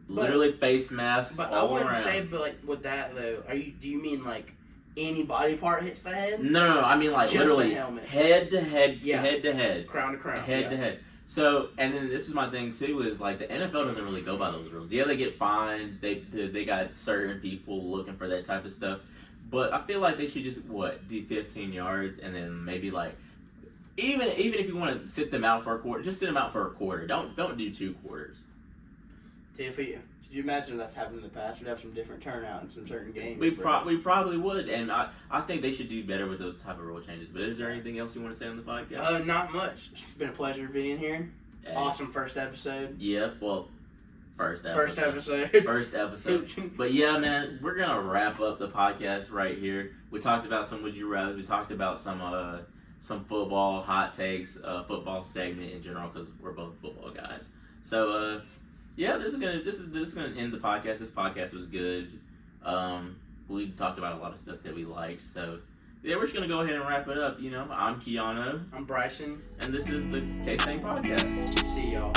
Speaker 1: literally face mask
Speaker 2: but
Speaker 1: all
Speaker 2: I wouldn't
Speaker 1: around.
Speaker 2: say, but like with that though, do you mean like any body part hits the head?
Speaker 1: No. I mean like
Speaker 2: just
Speaker 1: literally
Speaker 2: the helmet.
Speaker 1: head to head,
Speaker 2: yeah.
Speaker 1: head to head,
Speaker 2: crown to crown,
Speaker 1: head to head. So and then this is my thing too is like the NFL doesn't really go by those rules. Yeah, they get fined. They got certain people looking for that type of stuff. But I feel like they should just do 15 yards and then maybe like even if you want to sit them out for a quarter, just sit them out for a quarter. Don't do 2 quarters.
Speaker 2: Could you imagine if that's happened in the past? We'd have some different turnout in some certain games.
Speaker 1: We probably would, and I think they should do better with those type of rule changes. But is there anything else you want to say on the podcast?
Speaker 2: Not much. It's been a pleasure being here. Hey. Awesome first episode.
Speaker 1: Yeah, well. First episode. But yeah, man, we're going to wrap up the podcast right here. We talked about some Would You Rather. We talked about some football hot takes, football segment in general because we're both football guys. So, yeah, this is gonna end the podcast. This podcast was good. We talked about a lot of stuff that we liked. So, yeah, we're just going to go ahead and wrap it up. I'm Keanu.
Speaker 2: I'm Bryson.
Speaker 1: And this is the K-Stang podcast.
Speaker 2: See y'all.